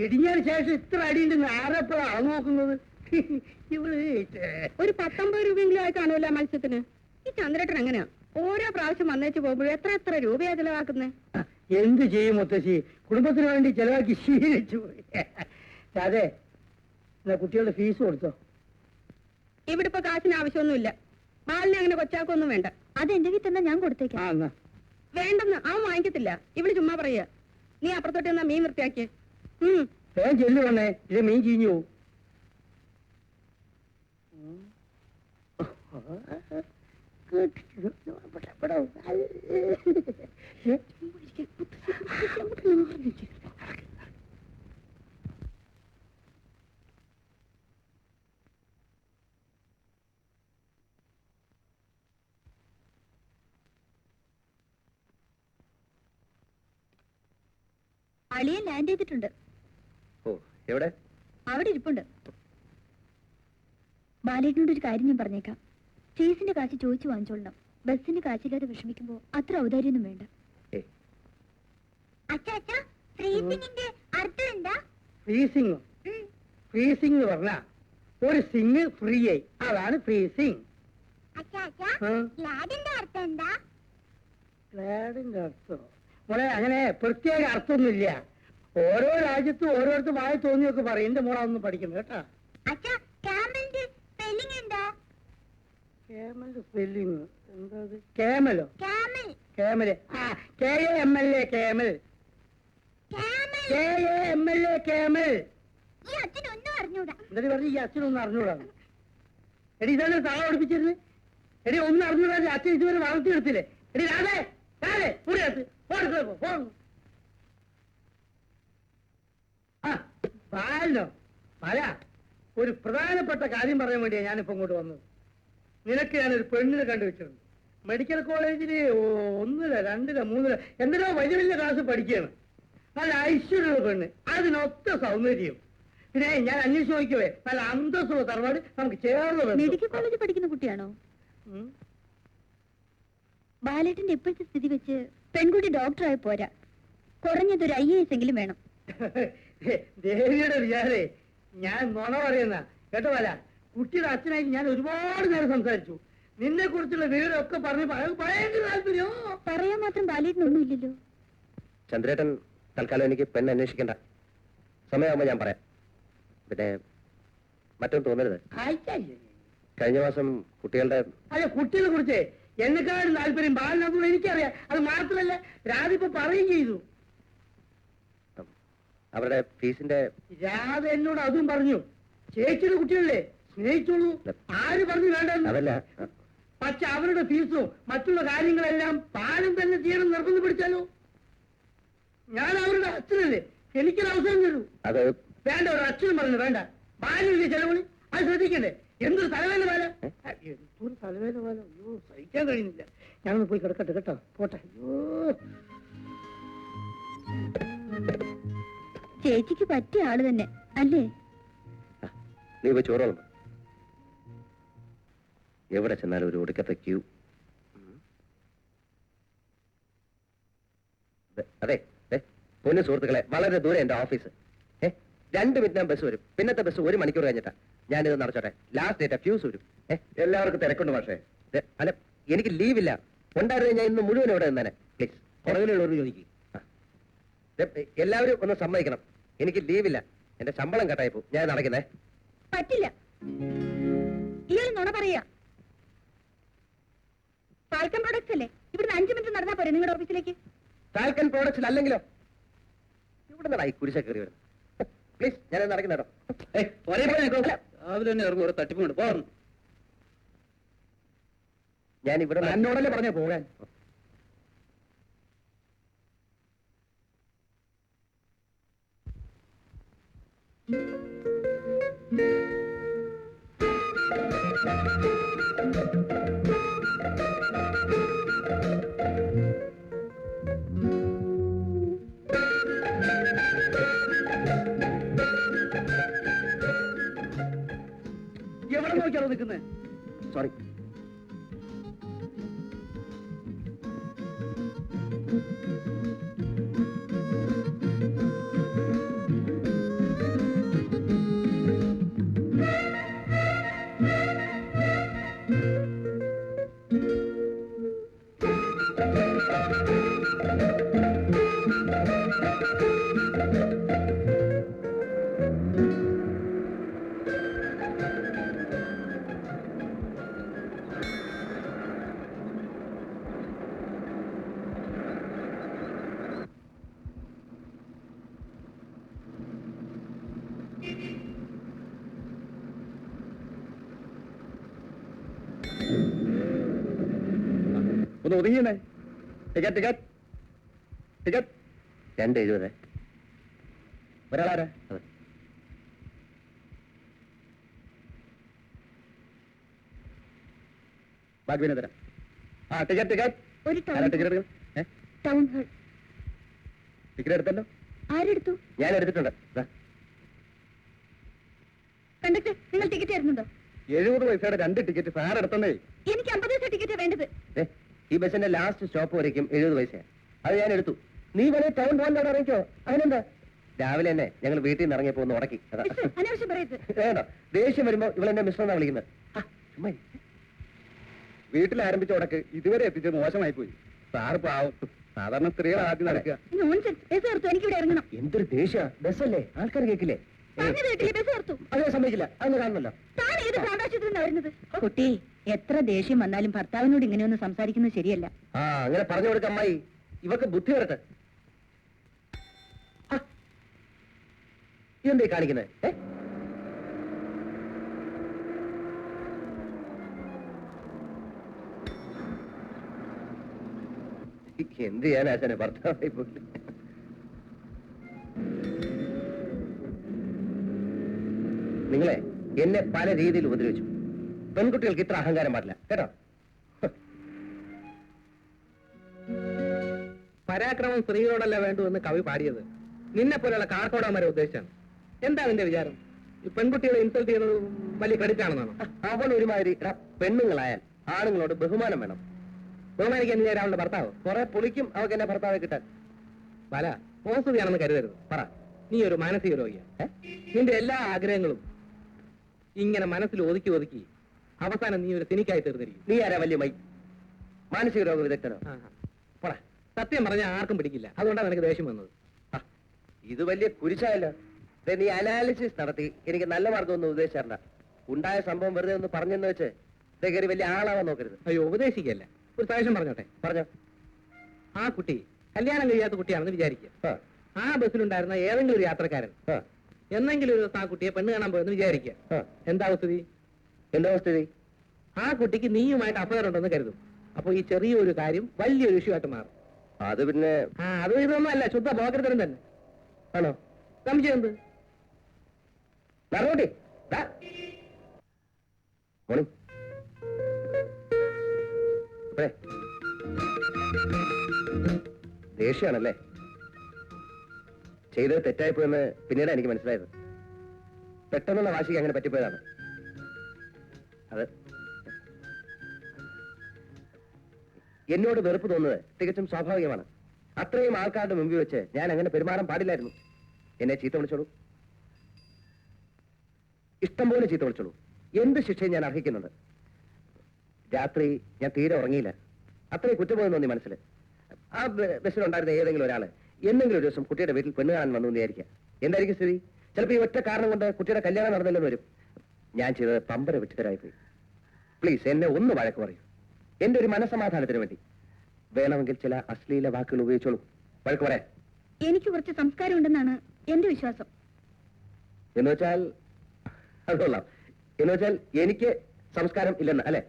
ഇടിഞ്ഞതിന് ശേഷം ഇത്ര അടി ഉണ്ടെന്ന് ആരെപ്പോഴാണ് അളവ് നോക്കുന്നത്? ഇവള് ഒരു 19 രൂപയെങ്കിലും ആയി കാണുമല്ലോ ആ മത്സ്യത്തിന്. ഈ ചന്ദ്രേട്ടൻ എങ്ങനെയാ ഓരോ പ്രാവശ്യം വന്നേച്ച് പോകുമ്പോഴും എത്ര രൂപയാ ചെലവാക്കുന്നത്? എന്ത് ചെയ്യും മുത്തശ്ശി, കുടുംബത്തിന് വേണ്ടി ചെലവാക്കി ശീലിച്ചു പോയി. അതെ, എന്നാ കുട്ടികളുടെ ഫീസ് കൊടുത്തോ? ഇവിടെ ഇപ്പൊ കാശിന് ആവശ്യമൊന്നുമില്ല. ബാലിനെ അങ്ങനെ കൊച്ചാക്കൊന്നും വേണ്ട. അത് എന്റെ വീട്ടിൽ തന്നെ ഞാൻ കൊടുത്തേക്കാം. ആ എന്നാ വേണ്ടെന്ന് അവൻ വാങ്ങിക്കത്തില്ല. ഇവിടെ ചുമ്മാ പറയാ. നീ അപ്പുറത്തോട്ട് എന്നാ മീൻ വൃത്തിയാക്കിയേ. വേഗം ചെല്ലു വന്നേ, ഇത് മീൻ ചീഞ്ഞു പോവും. അളിയൻ ലാൻഡ് ചെയ്തിട്ടുണ്ട്. ഓ, എവിടെ? അവിടെ ഇരിപ്പുണ്ട്. ബാലേട്ടനോട് ഒരു കാര്യം ഞാൻ പറഞ്ഞേക്കാം. ഫീസിന്റെ കാശ് ചോദിച്ചു വാങ്ങിച്ചോളണം. ബസ്സിന്റെ കാശില്ലാതെ വിഷമിക്കുമ്പോ അത്ര ഔദാര്യൊന്നും വേണ്ട. ഏയ്, ഫ്രീസിംഗ്. ഫ്രീസിംഗ് എന്ന് പറഞ്ഞാ ഒരു സിംഗ് ഫ്രീ ആയി, അതാണ് ഫ്രീസിംഗ്. ഗ്ലാഡിന്റെ അർത്ഥം മോളെ അങ്ങനെ പ്രത്യേക അർത്ഥമൊന്നുമില്ല. ഓരോ രാജ്യത്തും ഓരോരുത്തർ വായി തോന്നിയൊക്കെ പറയും. എന്റെ മോളെ ഒന്നും പഠിക്കണം കേട്ടാ. കേമലിന്റെ സ്പെല്ലിങ് എന്താ? കേമലോ? കേമല്. ആ, KAMLA കേമൽ. KAMLA camel. എന്താ പറഞ്ഞു? ഈ അച്ഛനൊന്നും അറിഞ്ഞൂടാണ്. എടി ഇതാണ് താള പഠിപ്പിച്ചിരുന്നത്. എടി ഒന്നും അറിഞ്ഞൂടാ, അച്ഛൻ ഇതുവരെ വളർത്തിയെടുത്തില്ലേ? എടി രാധേ, രാധേ മുറിയത്ത് പാലോ പല ഒരു പ്രധാനപ്പെട്ട കാര്യം പറയാൻ വേണ്ടിയാണ് ഞാനിപ്പോ ഇങ്ങോട്ട് വന്നത്. നിനക്ക് ഞാനൊരു പെണ്ണിനെ കണ്ടുവച്ചിട്ടുണ്ട്. മെഡിക്കൽ കോളേജില് 1, 2, 3 എന്തിനോ വലിയ വലിയ ക്ലാസ് പഠിക്കുകയാണ്. നല്ല ഐശ്വര്യമുള്ള പെണ്ണ്, അതിനൊത്ത സൗന്ദര്യം. പിന്നെ ഞാൻ അന്വേഷിച്ച് നോക്കിയവേ നല്ല അന്തസ്സുള്ള തറവാട്, നമുക്ക് ചേർന്ന്. മെഡിക്കൽ കോളേജിൽ പഠിക്കുന്ന കുട്ടിയാണോ? ബാലേട്ടന്റെ ഇപ്പോഴത്തെ സ്ഥിതി വെച്ച് പെൺകുട്ടി ഡോക്ടറായി പോരാ, കുറഞ്ഞത് ഒരു IAS എങ്കിലും വേണം. ദേവിയുടെ വിചാരേ ഞാൻ നുണ പറയുന്ന കേട്ടോ. അല്ല, കുട്ടിയുടെ അച്ഛനായി ഞാൻ ഒരുപാട് നേരം സംസാരിച്ചു. നിന്നെ കുറിച്ചുള്ള വിവരമൊക്കെ പറഞ്ഞ് ഭയങ്കര താല്പര്യോ. പറയാൻ മാത്രം ബാലേട്ടനൊന്നും ഇല്ലല്ലോ. ചന്ദ്രേട്ടൻ തൽക്കാലം എനിക്ക് പെണ്ണ് അന്വേഷിക്കണ്ട. സമയമാകുമ്പോ ഞാൻ പറയാം. പിന്നെ മറ്റൊന്നും തോന്നരുത്. കഴിഞ്ഞ മാസം കുട്ടികളുടെ അല്ല, കുട്ടികളെ കുറിച്ച് എന്നെക്കാളും താല്പര്യം ബാലിനകത്തുള്ള എനിക്കറിയാം. അത് മാത്രമല്ല രാധ ഇപ്പൊ പറയുകയും ചെയ്തു. അവരുടെ ഫീസിന്റെ രാധ എന്നോട് അതും പറഞ്ഞു. ചേച്ചിയുടെ കുട്ടികളല്ലേ, സ്നേഹിച്ചോളൂ. ആര് പറഞ്ഞു വേണ്ടെന്ന്? അതല്ല, പക്ഷെ അവരുടെ ഫീസും മറ്റുള്ള കാര്യങ്ങളെല്ലാം പാലം തന്നെ ചെയ്യണം നിർബന്ധം പിടിച്ചാലോ? ഞാൻ അവരുടെ അച്ഛനല്ലേ, എനിക്കൊരു അവസരം തരൂ. അത് വേണ്ട, ഒരു അച്ഛനും പറഞ്ഞു വേണ്ട. പാലില്ല ചെലവിന് അത് ശ്രദ്ധിക്കണ്ടേ? എന്തൊരു തലവേദന പോലെ, എന്തൊരു തലവേദന പോലെ. അയ്യോ, സഹിക്കാൻ കഴിയുന്നില്ല. ഞാനൊന്ന് പോയി കിടക്കട്ടെ കേട്ടോ, പോട്ടെ. അയ്യോ, ചേച്ചിക്ക് പറ്റിയ ആള് തന്നെ അല്ലേ? നീ പോയി ചോറോളും. എവിടെ ചെന്നാലും ഒരു ഒടുക്കത്തെ ക്യൂ. അതെ പൊന്നു സുഹൃത്തുക്കളെ, വളരെ ദൂരെ എന്റെ ഓഫീസ്. 2 മിനിറ്റ് ബസ് വരും. പിന്നത്തെ ബസ് 1 മണിക്കൂർ കഴിഞ്ഞിട്ടാ. ഞാനിത് നടച്ചോട്ടെ. ലാസ്റ്റ് ഡേറ്റ് ഫ്യൂസ് വരും. എല്ലാവർക്കും തിരക്കുണ്ട്. പക്ഷേ അല്ല, എനിക്ക് ലീവില്ല. ഉണ്ടായിരുന്നു ഞാൻ ഇന്ന് മുഴുവൻ ഇവിടെ നിന്നേനെ. പ്ലീസ് പുറകിലുള്ളവർ ചോദിക്കും. എല്ലാവരും ഒന്ന് സമ്മതിക്കണം, എനിക്ക് ലീവില്ല. എന്റെ ശമ്പളം കട്ടായി പോകും. ഞാൻ നടക്കുന്നേ. പറ്റില്ല. ഇയാൾ നുണ പറയാ. ഫാൽക്കൺ പ്രൊഡക്ട്സ് അല്ലേ? ഇവിടുന്ന് 5 മിനിറ്റ് നടന്നാ പോരെ നിങ്ങളുടെ ഓഫീസിലേക്ക്? ഫാൽക്കൺ പ്രോഡക്ട്സിൽ അല്ലെങ്കിലോ? ഇവിടെ നിന്നാ ഈ കുരിശ കയറി വരുന്നത്. പ്ലീസ് ഞാൻ നടക്കുന്നേട്ടോ. രാവിലെ തന്നെ ഇറങ്ങും. ഒരു തട്ടിപ്പ് കൊണ്ട് പോകണം. ഞാൻ ഇവിടെ എന്നോടല്ലേ പറഞ്ഞേ പോകാൻ. എവിടെ നോക്കിയാണോ നിൽക്കുന്നത്? സോറി. ഒന്ന് ഒതുങ്ങിയേ. Ticket ticket ticket 2:70. ഒരാളാരാ? അതെ. ബാക്കി പിന്നെ തരാം. ആ ടിക്കറ്റ് ടിക്കറ്റ്. ഒരു ആരാ ടിക്കറ്റ് എടുക്കണം? Town hall. ടിക്കറ്റ് എടുത്തല്ലോ. ആരെടുത്തു? ഞാൻ എടുത്തിട്ടുണ്ട്. ദാ. കണ്ടക്ടർ, നിങ്ങൾ ടിക്കറ്റ് തരുന്നുണ്ടോ? 70 പൈസയുടെ 2 ടിക്കറ്റ് ഫാർ എടുത്തേ. എനിക്ക് 50 പൈസ ടിക്കറ്റ് വേണ്ടത്. ഈ ബസ്സിന്റെ ലാസ്റ്റ് സ്റ്റോപ്പ് വരയ്ക്കും 70 പൈസയാണ്. അത് ഞാൻ എടുത്തു. നീ വേണേ ടൗൺ പോകാൻ ഇറങ്ങിക്കോ. അതിനെന്താ? രാവിലെ തന്നെ ഞങ്ങൾ വീട്ടിൽ നിന്ന് ഇറങ്ങിയപ്പോ ഒന്ന് ഉടക്കി. അതാ. മിസ്റ്റർ, അനാവശ്യം പറയരുത്. വേണ്ട, ദേഷ്യം വരുമ്പോ ഇവളെന്നെ മിസ്റ്റർ എന്നാ വിളിക്കുന്നത്. ചുമ്മാ ഇരി. വീട്ടിൽ ആരംഭിച്ച ഉടക്ക് ഇതുവരെ എത്തിച്ചത് മോശമായി പോയി. സാറ് പാവം. സാധാരണ സ്ത്രീകൾ ആദ്യം നടക്കുക. നോൺസെൻസ്. ബസ് നിർത്തും. എനിക്കിവിടെ ഇറങ്ങണം. എന്തൊരു ദേഷ്യ. ബസ്സല്ലേ, ആൾക്കാർ കേൾക്കില്ലേ? പറഞ്ഞത് കേട്ടില്ലേ? ബസ് നിർത്തും. അതേ സമ്മതിക്കില്ല. അതൊന്ന് കാണുമല്ലോ. താൻ ഏത് പ്രാദേശത്തിൽ നിന്നാ വരുന്നത്? കുട്ടി, എത്ര ദേഷ്യം വന്നാലും ഭർത്താവിനോട് ഇങ്ങനെയൊന്നും സംസാരിക്കുന്നത് ശരിയല്ല. ആ, അങ്ങനെ പറഞ്ഞു കൊടുക്ക അമ്മായി. ഇവക്ക് ബുദ്ധി വരട്ടെ. ഇതെന്തേ കാണിക്കുന്നത്? എന്ത് ചെയ്യാൻ ആശാനെ, ഭർത്താവായി പോയി. നിങ്ങളെ എന്നെ പല രീതിയിൽ ഉപദ്രവിച്ചു. പെൺകുട്ടികൾക്ക് ഇത്ര അഹങ്കാരം പാടില്ല കേട്ടോ. പരാക്രമം സ്ത്രീകളോടല്ല വേണ്ടു എന്ന് കവി പാടിയത് നിന്നെ പോലെയുള്ള കാർക്കോടാമാരെ ഉദ്ദേശിച്ചാണ്. എന്താ നിന്റെ വിചാരം? ഈ പെൺകുട്ടികളെ ഇൻസൾട്ട് ചെയ്യുന്നത് വലിയ ക്രെഡിറ്റ് ആണെന്നാണോ? അവൾ ഒരുമാതിരി പെണ്ണുങ്ങളായാൽ ആണുങ്ങളോട് ബഹുമാനം വേണം. ബഹുമാനിക്കാൻ നീ അവളുടെ ഭർത്താവ് കുറെ പുളിക്കും അവർക്ക് എന്നെ ഭർത്താവ് കിട്ടാൻ. പല പോസ്തുതിയാണെന്ന് കരുതരുത്. പറ, നീ ഒരു മാനസിക രോഗിയാ. നിന്റെ എല്ലാ ആഗ്രഹങ്ങളും ഇങ്ങനെ മനസ്സിൽ ഒതുക്കി ഒതുക്കി അവസാനം നീ ഒരു സിനിക്കായി തീർന്നിരിക്കും. നീ ആരാ വലിയ മൈ? മാനസിക രോഗ വിദഗ്ധനോ? പോടാ, സത്യം പറഞ്ഞാൽ ആർക്കും പിടിക്കില്ല. അതുകൊണ്ടാണ് എനിക്ക് ദേഷ്യം വന്നത്. ഇത് വലിയ കുരിശായല്ലോ. നീ അനാലിസിസ് നടത്തി എനിക്ക് നല്ല മാർഗമൊന്നും ഉദ്ദേശിച്ചാറണ്ട. ഉണ്ടായ സംഭവം വെറുതെ ഒന്ന് പറഞ്ഞെന്ന് വെച്ച് കയറി വലിയ ആളാവാൻ നോക്കരുത്. അയ്യോ, ഉപദേശിക്കല്ല, ഒരു സജഷൻ പറഞ്ഞോട്ടെ. പറഞ്ഞോ. ആ കുട്ടി കല്യാണം കഴിയാത്ത കുട്ടിയാണെന്ന് വിചാരിക്കുക. ആ ബസ്സിലുണ്ടായിരുന്ന ഏതെങ്കിലും ഒരു യാത്രക്കാരൻ എന്നെങ്കിലും ഒരു ദിവസം ആ കുട്ടിയെ പെണ്ണ് കാണാൻ പോയെന്ന് വിചാരിക്കുക. എന്താ സ്ഥിതി? എന്താ സ്ഥിതി? ആ കുട്ടിക്ക് നീയുമായിട്ട് അഫയർ ഉണ്ടെന്ന് കരുതും. അപ്പൊ ഈ ചെറിയൊരു കാര്യം വലിയൊരു ഇഷ്യൂ ആയിട്ട് മാറും. അത് പിന്നെ അത് ഇതൊന്നും അല്ല, ശുദ്ധ ബോധതരം തന്നെ. ആണോ? സംശയം എന്ത്? നടന്നോട്ടെ. മോർണിംഗ്. ദേഷ്യാണല്ലേ? ചെയ്തത് തെറ്റായിപ്പോയെന്ന് പിന്നീട് എനിക്ക് മനസ്സിലായത്. പെട്ടെന്നുള്ള വാശിക്ക് അങ്ങനെ പറ്റിപ്പോയതാണ്. അത് എന്നോട് വെറുപ്പ് തോന്നുന്നത് തികച്ചും സ്വാഭാവികമാണ്. അത്രയും ആൾക്കാരുടെ മുമ്പിൽ വെച്ച് ഞാൻ അങ്ങനെ പെരുമാറാൻ പാടില്ലായിരുന്നു. എന്നെ ചീത്ത വിളിച്ചോളൂ, ഇഷ്ടം പോലെ ചീത്ത വിളിച്ചോളൂ. എന്ത് ശിക്ഷയും ഞാൻ അർഹിക്കുന്നുണ്ട്. രാത്രി ഞാൻ തീരെ ഉറങ്ങിയില്ല. അത്രയും കുറ്റബോധം തോന്നി മനസ്സിൽ. ആ ബസ്സിലുണ്ടായിരുന്ന ഏതെങ്കിലും ഒരാള് എന്തെങ്കിലും ഒരു ദിവസം കുട്ടിയുടെ വീട്ടിൽ പെണ്ണ് കാണാൻ വന്നു വിചാരിക്കുക. എന്തായിരിക്കും സ്ഥിതി? ചിലപ്പോൾ ഈ ഒറ്റ കാരണം കൊണ്ട് കുട്ടിയുടെ കല്യാണം നടന്നില്ലെന്ന് വരും. ഞാൻ ചെയ്തത് പമ്പര വിട്ടുതരായിപ്പോയി. പ്ലീസ് എന്നെ ഒന്ന് വഴക്ക് പറയൂ, എന്റെ ഒരു മനസ്സമാധാനത്തിന് വേണ്ടി. വേണമെങ്കിൽ ചില അശ്ലീല വാക്കുകൾ ഉപയോഗിച്ചോളൂ. വഴക്ക് പറയാൻ എനിക്ക് കുറച്ച് സംസ്കാരം ഉണ്ടെന്നാണ് എന്റെ വിശ്വാസം. എന്ന് വെച്ചാൽ അത് കൊള്ളാം. എന്ന് വെച്ചാൽ എനിക്ക് സംസ്കാരം ഇല്ലെന്ന് അല്ലെ?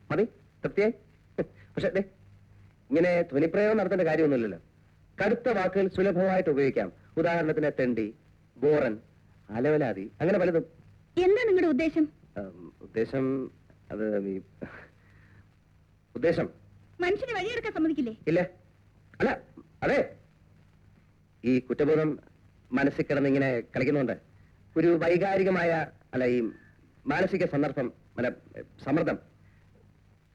മതി, തൃപ്തിയായി. പക്ഷെ ഇങ്ങനെ ധ്വനിപ്രയോഗം നടത്തേണ്ട കാര്യമൊന്നുമില്ലല്ലോ. കടുത്ത വാക്കുകൾ സുലഭമായിട്ട് ഉപയോഗിക്കാം. ഉദാഹരണത്തിന് തെണ്ടി, ബോറൻ, അലവലാതി, അങ്ങനെ പലതും. എന്താ നിങ്ങളുടെ ഉദ്ദേശം? ഉദ്ദേശം അത് ഉദ്ദേശം മനുഷ്യന് വഴിയെടുക്കാൻ സമ്മതിക്കില്ലേ? ഇല്ല. അല്ല, അതെ, ഈ കുറ്റബോധം മനസ്സിൽ കിടന്നിങ്ങനെ കളിക്കുന്നുണ്ട്. ഒരു വൈകാരികമായ അല്ല, ഈ മാനസിക സന്ദർഭം, അല്ല സമ്മർദ്ദം,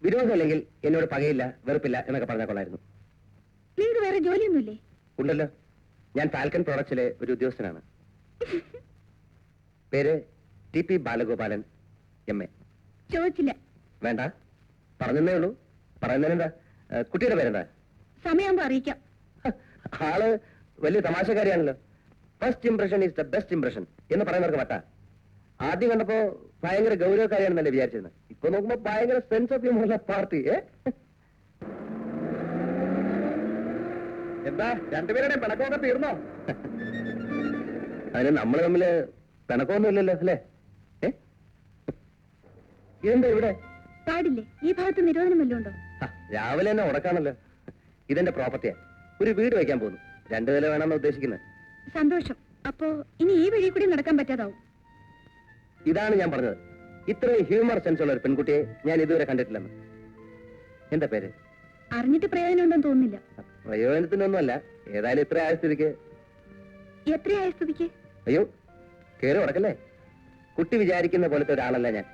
വിരോധമല്ലെങ്കിൽ എന്നോട് പകയില്ല, വെറുപ്പില്ല എന്നൊക്കെ പറഞ്ഞാൽ കൊള്ളായിരുന്നു. നിങ്ങൾക്ക് വേറെ ജോലിയൊന്നുമില്ലേ? ഉണ്ടല്ലോ. ഞാൻ ഫാൽക്കൺ പ്രോഡക്ട്സിലെ ഒരു ഉദ്യോഗസ്ഥനാണ്. പേര് TP ബാലഗോപാലൻ, MA. ചോദിച്ചില്ല. വേണ്ട, പറഞ്ഞതേ ഉള്ളൂ. പറയുന്നതിനെന്താ? കുട്ടിയുടെ പേരെന്താ? സമയമാകുമ്പോ അറിയിക്കാം. ആള് വലിയ തമാശക്കാരിയാണല്ലോ. First impression is the best impression എന്ന് പറയുന്നവർക്ക് പറ്റാ. ആദ്യം കണ്ടപ്പോ ഭയങ്കര ഗൗരവക്കാരിയാണെന്നല്ലേ വിചാരിച്ചിരുന്നത്. ഇപ്പൊ നോക്കുമ്പോ ഭയങ്കര സെൻസ് ഓഫ് ഹ്യൂമറുള്ള പാർട്ടി. എന്താ രണ്ടുപേരുടെ പിണക്കമൊക്കെ തീർന്നോ? അതിന് നമ്മൾ തമ്മില് പിണക്കമൊന്നും ഇല്ലല്ലോ അല്ലേ? ഇതെന്താ ഇവിടെ? പാടില്ലേ? ഈ ഭാഗത്ത് നിരോധനം വല്ലതും ഉണ്ടോ? രാവിലെ തന്നെ ഉടക്കാണല്ലോ. ഇതെന്റെ പ്രോപ്പർട്ടിയാ. ഒരു വീട് വെക്കാൻ പോകുന്നു. 2 നില വേണമെന്ന് ഉദ്ദേശിക്കുന്നത്. സന്തോഷം. അപ്പോ ഇനി ഈ വഴി കൂടി നടക്കാൻ പറ്റാതാവും. ഇതാണ് ഞാൻ പറഞ്ഞത്. ഇത്രയും ഹ്യൂമർ സെൻസ് ഉള്ള ഒരു പെൺകുട്ടിയെ ഞാൻ ഇതുവരെ കണ്ടിട്ടില്ലെന്ന്. എന്താ പേര്? അറിഞ്ഞിട്ട് പ്രയോജനം ഉണ്ടെന്ന് തോന്നുന്നില്ല. പ്രയോജനത്തിനൊന്നുമല്ല. ഏതായാലും ഇത്ര ആയ സ്ഥിതിക്ക്. എത്രയായ സ്ഥിതിക്ക്? അയ്യോ, കേറി ഉടക്കല്ലേ. കുട്ടി വിചാരിക്കുന്ന പോലത്തെ ഒരാളല്ല ഞാൻ.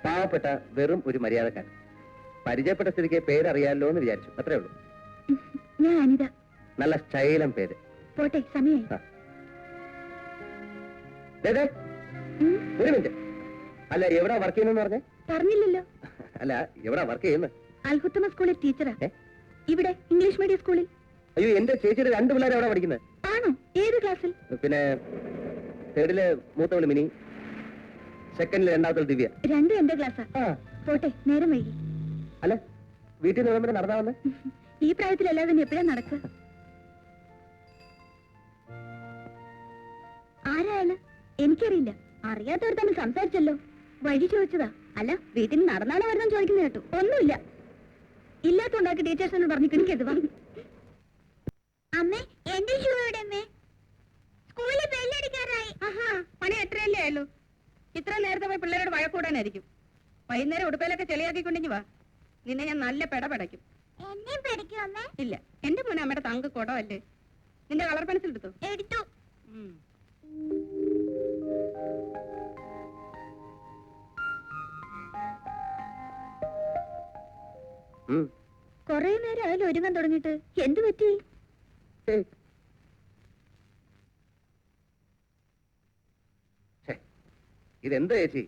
പാവപ്പെട്ട വെറും ഒരു മര്യാദക്കാരൻ. പരിചയപ്പെട്ട സ്ഥിതിക്ക് പേരറിയാലോ എന്ന് വിചാരിച്ചു, അത്രേ ഉള്ളൂ. ഞാൻ അനിത. നല്ല സ്റ്റൈലം പേര്. പോട്ടെ, സമയമായി. ഒരു മിനിറ്റ്. അല്ല, എവിടാ വർക്ക് ചെയ്യുന്നെന്ന് പറഞ്ഞേ? പറഞ്ഞില്ലല്ലോ. അല്ല, എവിടാ വർക്ക് ചെയ്യുന്നത്? അൽഹുത്തമ സ്കൂളിൽ ടീച്ചറാ. ഇവിടെ ഇംഗ്ലീഷ് മീഡിയം സ്കൂളിൽ. അയ്യോ, എന്റെ ചേച്ചിയുടെ 2 പിള്ളേരെ എവിടെ പഠിക്കുന്നത്? ആണോ? ഏത് ക്ലാസ്സിൽ? പിന്നെ 3rd മൂത്തവള് മിനി, 2nd 2ാമത്തെ ദിവ്യ. രണ്ടും എന്റെ ക്ലാസ്സാ. പോട്ടെ, നേരം വൈകി. അല്ല, വീട്ടിൽ നിന്ന് വിളമ്പരം നടന്നാ വന്നേ? ഈ പ്രായത്തിലല്ലാതെ തന്നെ എപ്പോഴാ നടക്കുക? ആരായാലും എനിക്കറിയില്ല. അറിയാത്തവർ തമ്മിൽ സംസാരിച്ചല്ലോ. വഴി ചോദിച്ചതാ. അല്ല, വീട്ടിൽ നിന്ന് നടന്നാണോ വരുന്ന ചോദിക്കുന്ന കേട്ടു. ഒന്നുമില്ല. ഇല്ലാത്തോണ്ടാക്കി ടീച്ചേഴ്സിനോട് പറഞ്ഞു കിണിക്കരുത്. വാ. അമ്മേ, എന്റെ ഷൂ എവിടെ? അമ്മേ, സ്കൂളിൽ ബെല്ലടിക്കാറായി. ആഹാ, പണി 8:30 ആയല്ലോ. ഇത്ര നേരത്തെ പോയി പിള്ളേരോട് വഴക്കൂടാനായിരിക്കും. വൈകുന്നേരം ഉടുപ്പയിലൊക്കെ ചെളിയാക്കിക്കൊണ്ടിഞ്ഞു വാ. നിന്നെ ഞാൻ നല്ല പെടപെടയ്ക്കും. എന്നെയും പഠിക്കും അമ്മേ. ഇല്ല, എന്റെ മോനെ അമ്മയുടെ തങ്ക കുടമല്ലേ. നിന്റെ കളർ പെൻസിൽ എടുത്തു? എടുത്തു. കൊറേ നേരം അതിൽ ഒരുങ്ങാൻ തുടങ്ങിയിട്ട് എന്തു പറ്റി? ഇതെന്താ ചേച്ചി?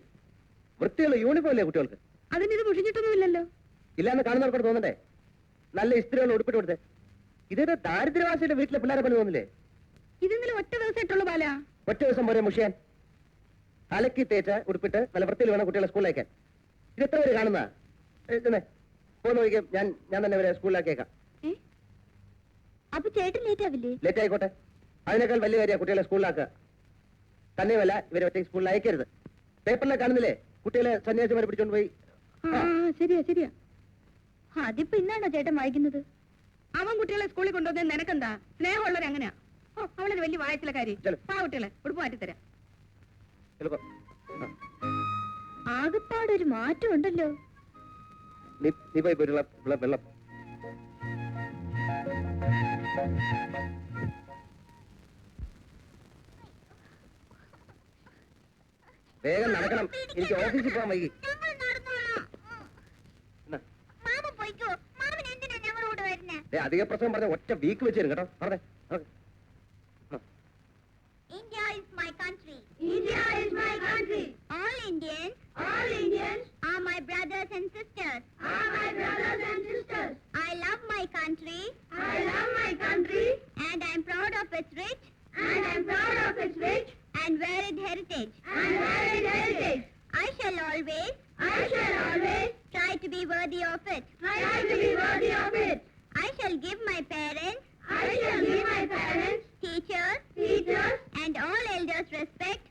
വൃത്തിയുള്ള യൂണിഫോം അല്ലേ കുട്ടികൾക്ക്? അതിനിത് മുഷിഞ്ഞിട്ടൊന്നുമില്ലല്ലോ. ഇല്ലാന്ന് കാണുന്നവർക്ക് തോന്നണ്ടേ? നല്ല ഇസ്ത്രീകൾ ഉടുപ്പിട്ട് കൊടുത്തേ. ഇതേ ദാരിദ്ര്യവാസിയുടെ വീട്ടിലെ പിള്ളേരെ പോലെ തോന്നില്ലേ? ഇതിന്നലെ ഒറ്റ ദിവസമായിട്ടുള്ളൂ ബാല. ഒറ്റ ദിവസം പോരെ മുഷിയാൻ? അലക്കി തേച്ച ഉടുപ്പിട്ട് നല്ല വൃത്തിയിൽ വേണം കുട്ടികളെ സ്കൂളിലേക്കാൻ. ഇത് എത്ര പേര് കാണുന്ന? പോന്ന് നോക്കിയാൽ ഞാൻ തന്നെ വരെ സ്കൂളിലാക്കിയേക്കാം. അപ്പൊ ചേട്ടൻ ലേറ്റ് ആവില്ലേ? ലേറ്റ് ആയിക്കോട്ടെ. അതിനേക്കാൾ വലിയ കാര്യ കുട്ടികളെ സ്കൂളിലാക്കുക. തന്നെയുമല്ല, ഇവരെ ഒറ്റ സ്കൂളിൽ അയക്കരുത്. പേപ്പറിലെ കാണുന്നില്ലേ കുട്ടികളെ സന്യാസിമാരെ പിടിച്ചോണ്ട് പോയി? ശരിയാ ശരിയാ. അതിപ്പോ ഇന്നാണോ ചേട്ടൻ വായിക്കുന്നത്? അവൻ കുട്ടികളെ സ്കൂളിൽ കൊണ്ടുവന്നത് നിനക്കെന്താ? സ്നേഹമുള്ളവർ അങ്ങനെയാ. ഓ, അവളൊരു വലിയ വായത്തിലെ കാര്യം. ചെലു. കുട്ടികളെ ഉടുപ്പ് മാറ്റിത്തരാം. എളുപ്പം. ആകെപ്പാടൊരു മാറ്റം ഉണ്ടല്ലോ. നീ പോയി വെള്ളം. വേഗം നടക്കണം, എനിക്ക് ഓഫീസിൽ പോകാൻ വൈകി. അധിക പ്രസവം പറഞ്ഞ ഒറ്റ വീക്ക് വെച്ച് തരും കേട്ടോ. പറഞ്ഞേ. India is my country. India is my country. All Indians are my brothers and sisters. I love my country. And I'm proud of its rich and varied heritage. I shall always try to be worthy of it. I shall give my parents, teachers, and all elders respect,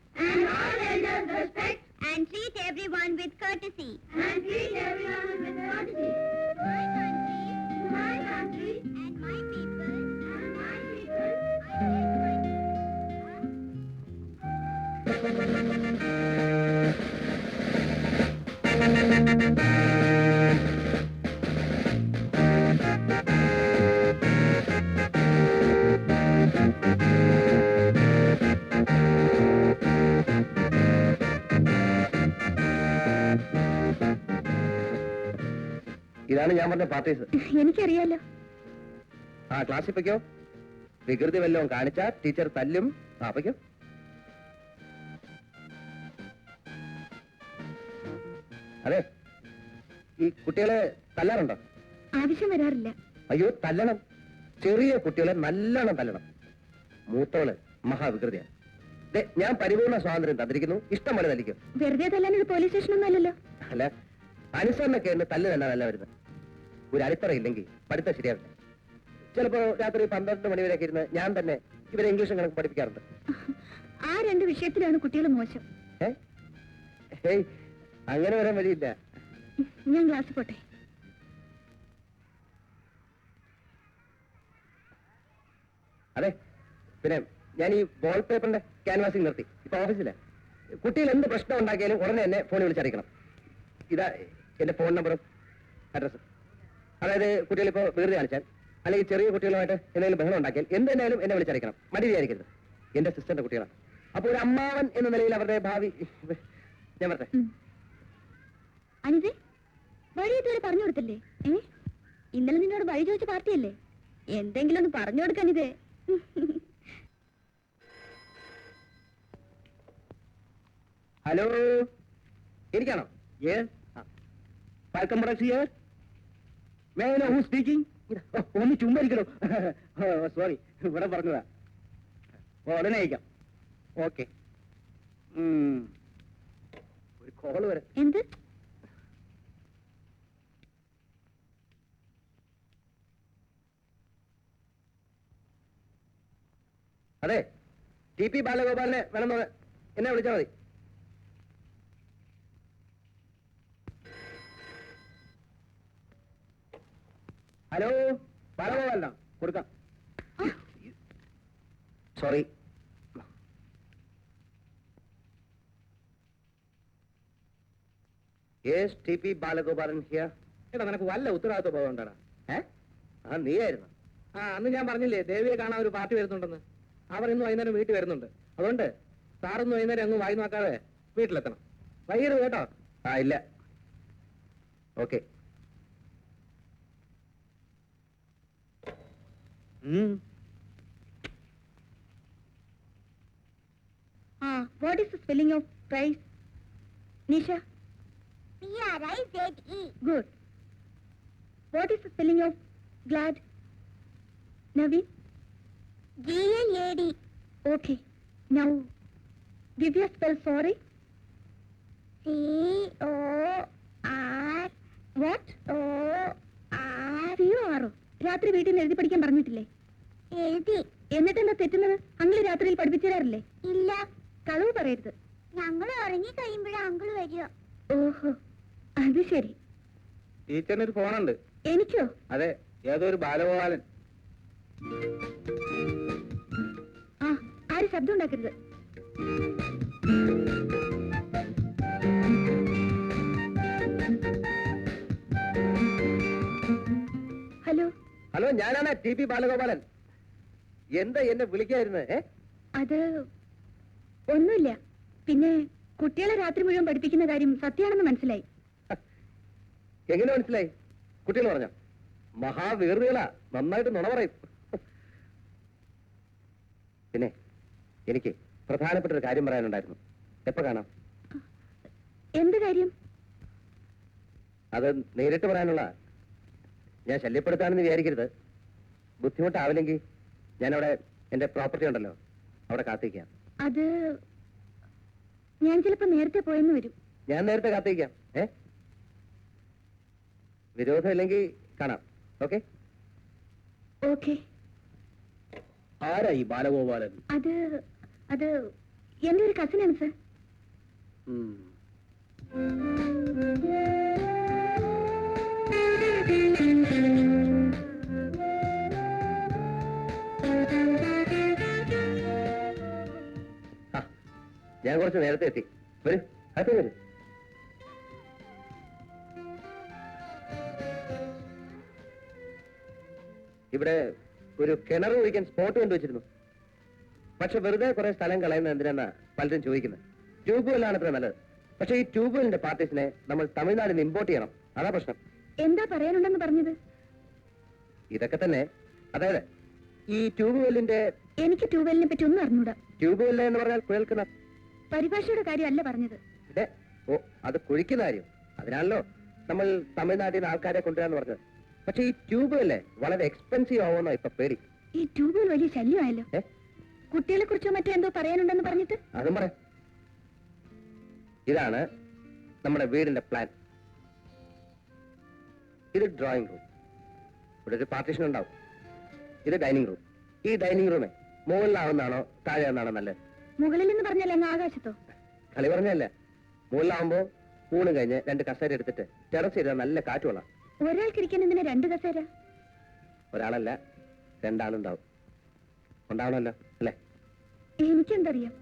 and treat everyone with courtesy. My country, and my people, ഇതാണ് ഞാൻ പറഞ്ഞ parties. എനിക്കറിയാലോ. ആ ക്ലാസ്സിൽ പൊയ്ക്കോ. വികൃതി വല്ലതും കാണിച്ചാ teacher തല്ലും. ആ പൊയ്ക്കോ. അതെ, ഈ കുട്ടികളെ തല്ലാറുണ്ടോ? ആവശ്യം വരാറില്ല. അയ്യോ, തല്ലണം. ചെറിയ കുട്ടികളെ നല്ലോണം തല്ലണം. മൂത്തവള് മഹാവികൃതിയാണ്. ഞാൻ പരിപൂർണ സ്വാതന്ത്ര്യം തന്നിരിക്കുന്നു, ഇഷ്ടം പോലെ തല്ലിക്കും. വെറുതെ തല്ലാനൊരു പോലീസ് സ്റ്റേഷനൊന്നും അല്ലല്ലോ. അല്ല, അനുസരണൊക്കെ എന്ന് തല്ല് തന്നെ നല്ല വരുന്നത്. ഒരു അടിത്തറ ഇല്ലെങ്കിൽ പഠിത്തം ശരിയാവില്ല. ചിലപ്പോ രാത്രി 12 മണി വരെയൊക്കെ ഇരുന്ന് ഞാൻ തന്നെ ഇവരെ ഇംഗ്ലീഷും കണക്ക് പഠിപ്പിക്കാറുണ്ട്. ആ 2 വിഷയത്തിലാണ് കുട്ടികൾ മോശം. ഏയ്, അങ്ങനെ വരാൻ വഴിയില്ല. ഞാൻ ക്ലാസ്സിൽ പോട്ടെ. അതെ, പിന്നെ ഞാൻ ഈ വാൾ പേപ്പറിന്റെ ക്യാൻവാസിങ് നിർത്തി. ഇപ്പൊ ഓഫീസിലെ കുട്ടികൾ എന്ത് പ്രശ്നം ഉണ്ടാക്കിയാലും ഉടനെ എന്നെ ഫോണിൽ വിളിച്ചറിയിക്കണം. ഇതാ എന്റെ ഫോൺ നമ്പറും അഡ്രസ്സും. അതായത് കുട്ടികളിപ്പോ വികൃതി കാണിച്ചാൽ അല്ലെങ്കിൽ ചെറിയ കുട്ടികളുമായിട്ട് എന്തെങ്കിലും ബഹളം ഉണ്ടാക്കിയാൽ എന്തെന്നാലും എന്നെ വിളിച്ചറിയിക്കണം. മടി വിചാരിക്കരുത്, എന്റെ സിസ്റ്ററിന്റെ കുട്ടികളാണ്. അപ്പൊ ഒരു അമ്മാവൻ എന്ന നിലയിൽ അവരുടെ ഭാവി ഞാൻ പറഞ്ഞേ. അനിതേ, വഴി ഇതുവരെ പറഞ്ഞു കൊടുത്തില്ലേ? ഇന്നലെ നിന്നോട് വഴി ചോദിച്ച പാർട്ടിയല്ലേ? എന്തെങ്കിലും ഒന്ന് പറഞ്ഞു കൊടുക്കാൻ ഇതേ. ഹലോ, എനിക്കാണോ? ഒന്ന് ചുമ്മാരിക്കണോ? സോറി, ഇവിടെ പറഞ്ഞതാ. ഉടനെ അയക്കാം. ഓക്കെ, ഒരു കോള് വരെ. എന്ത്? അതെ, ടി പി ബാലഗോപാലിനെ വേണമെന്ന് എന്നെ വിളിച്ചാൽ മതി. ഹലോ, ബാലഗോപാലനാ? കൊടുക്കാം. Sorry. Yes, T P Balagopalan here. എടാ, നിനക്ക് വല്ല ഉത്തരവാദിത്വ ബോധം ഉണ്ടാടാ? ആ, നീയായിരുന്നു. അന്ന് ഞാൻ പറഞ്ഞില്ലേ ദേവിയെ കാണാൻ ഒരു പാർട്ടി വരുന്നുണ്ടെന്ന്. അവർ ഇന്ന് വൈകുന്നേരം വീട്ടിൽ വരുന്നുണ്ട്. അതുകൊണ്ട് സാറിന്ന് വൈകുന്നേരം അങ്ങ് വായി നോക്കാതെ വീട്ടിലെത്തണം. വൈകരുത് കേട്ടോ. ആ, ഇല്ല. Okay. What is the spelling of price? Nisha? P-R-I-Z-E. Good. What is the spelling of glad? Naveen? G-L-A-D. Okay. Now, Divya spell sorry. C-O-R. What? O-R. C-O-R. രാത്രി വീട്ടിൽ നിന്ന് എഴുതി പഠിക്കാൻ പറഞ്ഞിട്ടില്ലേ? എഴുതി. എന്നിട്ടെന്താ തെറ്റുന്നത്? അങ്കിള് രാത്രിയിൽ പഠിപ്പിച്ചു തരാറില്ലേ? ഇല്ല. കളവ് പറയരുത്. ഞങ്ങൾ ഉറങ്ങി കഴിയുമ്പോഴാ അങ്കിള് വരിക. ഓഹോ, അത് ശരി. ടീച്ചറിനൊരു ഫോണുണ്ട്. എനിക്കോ? അതെ, ഏതോ ഒരു ബാലഗോപാലൻ. ആ, ആരും ശബ്ദം ഉണ്ടാക്കരുത്. ഞാനാണ് TP ബാലഗോപാലൻ. എന്താ എന്നെ വിളിക്കായിരുന്നത്? അത് ഒന്നുമില്ല. പിന്നെ കുട്ടികളെ രാത്രി മുഴുവൻ പഠിപ്പിക്കുന്ന കാര്യം സത്യമാണെന്ന് മനസ്സിലായി. എങ്ങനെ മനസ്സിലായി? കുട്ടികൾ പറഞ്ഞ മഹാവീറുകളാ, നന്നായിട്ട് നുണ പറയും. പിന്നെ എനിക്ക് പ്രധാനപ്പെട്ട ഒരു കാര്യം പറയാനുണ്ടായിരുന്നു. എപ്പോ കാണാം? എന്ത് കാര്യം? അത് നേരിട്ട് പറയാനുള്ള. ഞാൻ ശല്യപ്പെടുത്താണെന്ന് വിചാരിക്കരുത്. ബുദ്ധിമുട്ടാവില്ലെങ്കിൽ ഞാനവിടെ എന്റെ പ്രോപ്പർട്ടി ഉണ്ടല്ലോ, അവിടെ കാത്തിരിക്കാം. അത് ഞാൻ ചിലപ്പോ നേരത്തെ പോയെന്ന് വരും. ഞാൻ നേരത്തെ കാത്തിരിക്കാം. വിരോധമില്ലെങ്കിൽ കാണാം. Okay okay. ആരായി ബാലഗോപാലൻ? അത് അത് എന്റെ ഒരു കസിനാണ് സർ. ഞാൻ കുറച്ച് നേരത്തെ എത്തി. വരൂ, അകത്ത് വരൂ. ഇവിടെ ഒരു കിണർ ഒഴിക്കാൻ സ്പോട്ട് കണ്ടുവച്ചിരുന്നു. പക്ഷെ വെറുതെ കുറെ സ്ഥലം കളയുന്നത് എന്തിനാ പലരും ചോദിക്കുന്നത്. ട്യൂബ് വെല്ലാണ് ഇത്ര നല്ലത്. പക്ഷെ ഈ ട്യൂബ് വെല്ലിന്റെ പാർട്ടീസിനെ നമ്മൾ തമിഴ്നാട്ടിൽ നിന്ന് ഇമ്പോർട്ട് ചെയ്യണം. അതാ പ്രശ്നം. എന്താ പറയാനുണ്ടെന്ന് പറഞ്ഞത്? ഇതൊക്കെ തന്നെ. അതായത് ഈ ട്യൂബ് വെല്ലിന്റെ, എനിക്ക് ട്യൂബെല്ലിനെ പറ്റി ഒന്നും അറിഞ്ഞൂടാ. ട്യൂബ് വെല്ല് എന്ന് പറഞ്ഞാൽ കുഴൽക്കുന്ന പരിഭാഷയുടെ കാര്യമല്ല പറഞ്ഞത്. ഓ, അത് കുഴിക്കുന്ന കാര്യം. അതിനാണല്ലോ നമ്മൾ തമിഴ്നാട്ടിൽ നിന്ന് ആൾക്കാരെ കൊണ്ടുവരാന്ന് പറഞ്ഞത്. പക്ഷെ ഈ ട്യൂബ് വെല്ല് വളരെ എക്സ്പെൻസീവ് ആവുമെന്നോ ഇപ്പൊ പേടി. ഈ ട്യൂബ് വെൽ വലിയ ശല്യമായല്ലോ. കുട്ടികളെ കുറിച്ചോ മറ്റോ എന്തോ പറയാനുണ്ടെന്ന് പറഞ്ഞിട്ട്. അതും പറയാം. ഇതാണ് നമ്മുടെ വീടിന്റെ പ്ലാൻ. ഇത് ഡ്രോയിങ് റൂം. ഇവിടെ ഒരു പാർട്ടീഷൻ ഉണ്ടാവും. ഇത് ഡൈനിങ് റൂം. ഈ ഡൈനിങ് റൂമേ മുകളിലാവുന്നതാണോ താഴെയാവുന്നതാണോ നല്ലത്? മുകളിൽ എന്ന് പറഞ്ഞാൽ അങ്ങ് ആകാശത്തോ? കളി പറഞ്ഞല്ലേ. മുകളിലാവുമ്പോ ഊണ് കഴിഞ്ഞ് 2 കസേര എടുത്തിട്ട് ടെറസ് ചെയ്താൽ നല്ല കാറ്റ് കൊള്ളാം. ഒരാൾക്കിരിക്കാൻ എന്തിനാ 2 കസേര? ഒരാളല്ല, 2 ആളുണ്ടാവും. ഉണ്ടാവണമല്ലോ അല്ലേ? എനിക്കെന്തറിയാം.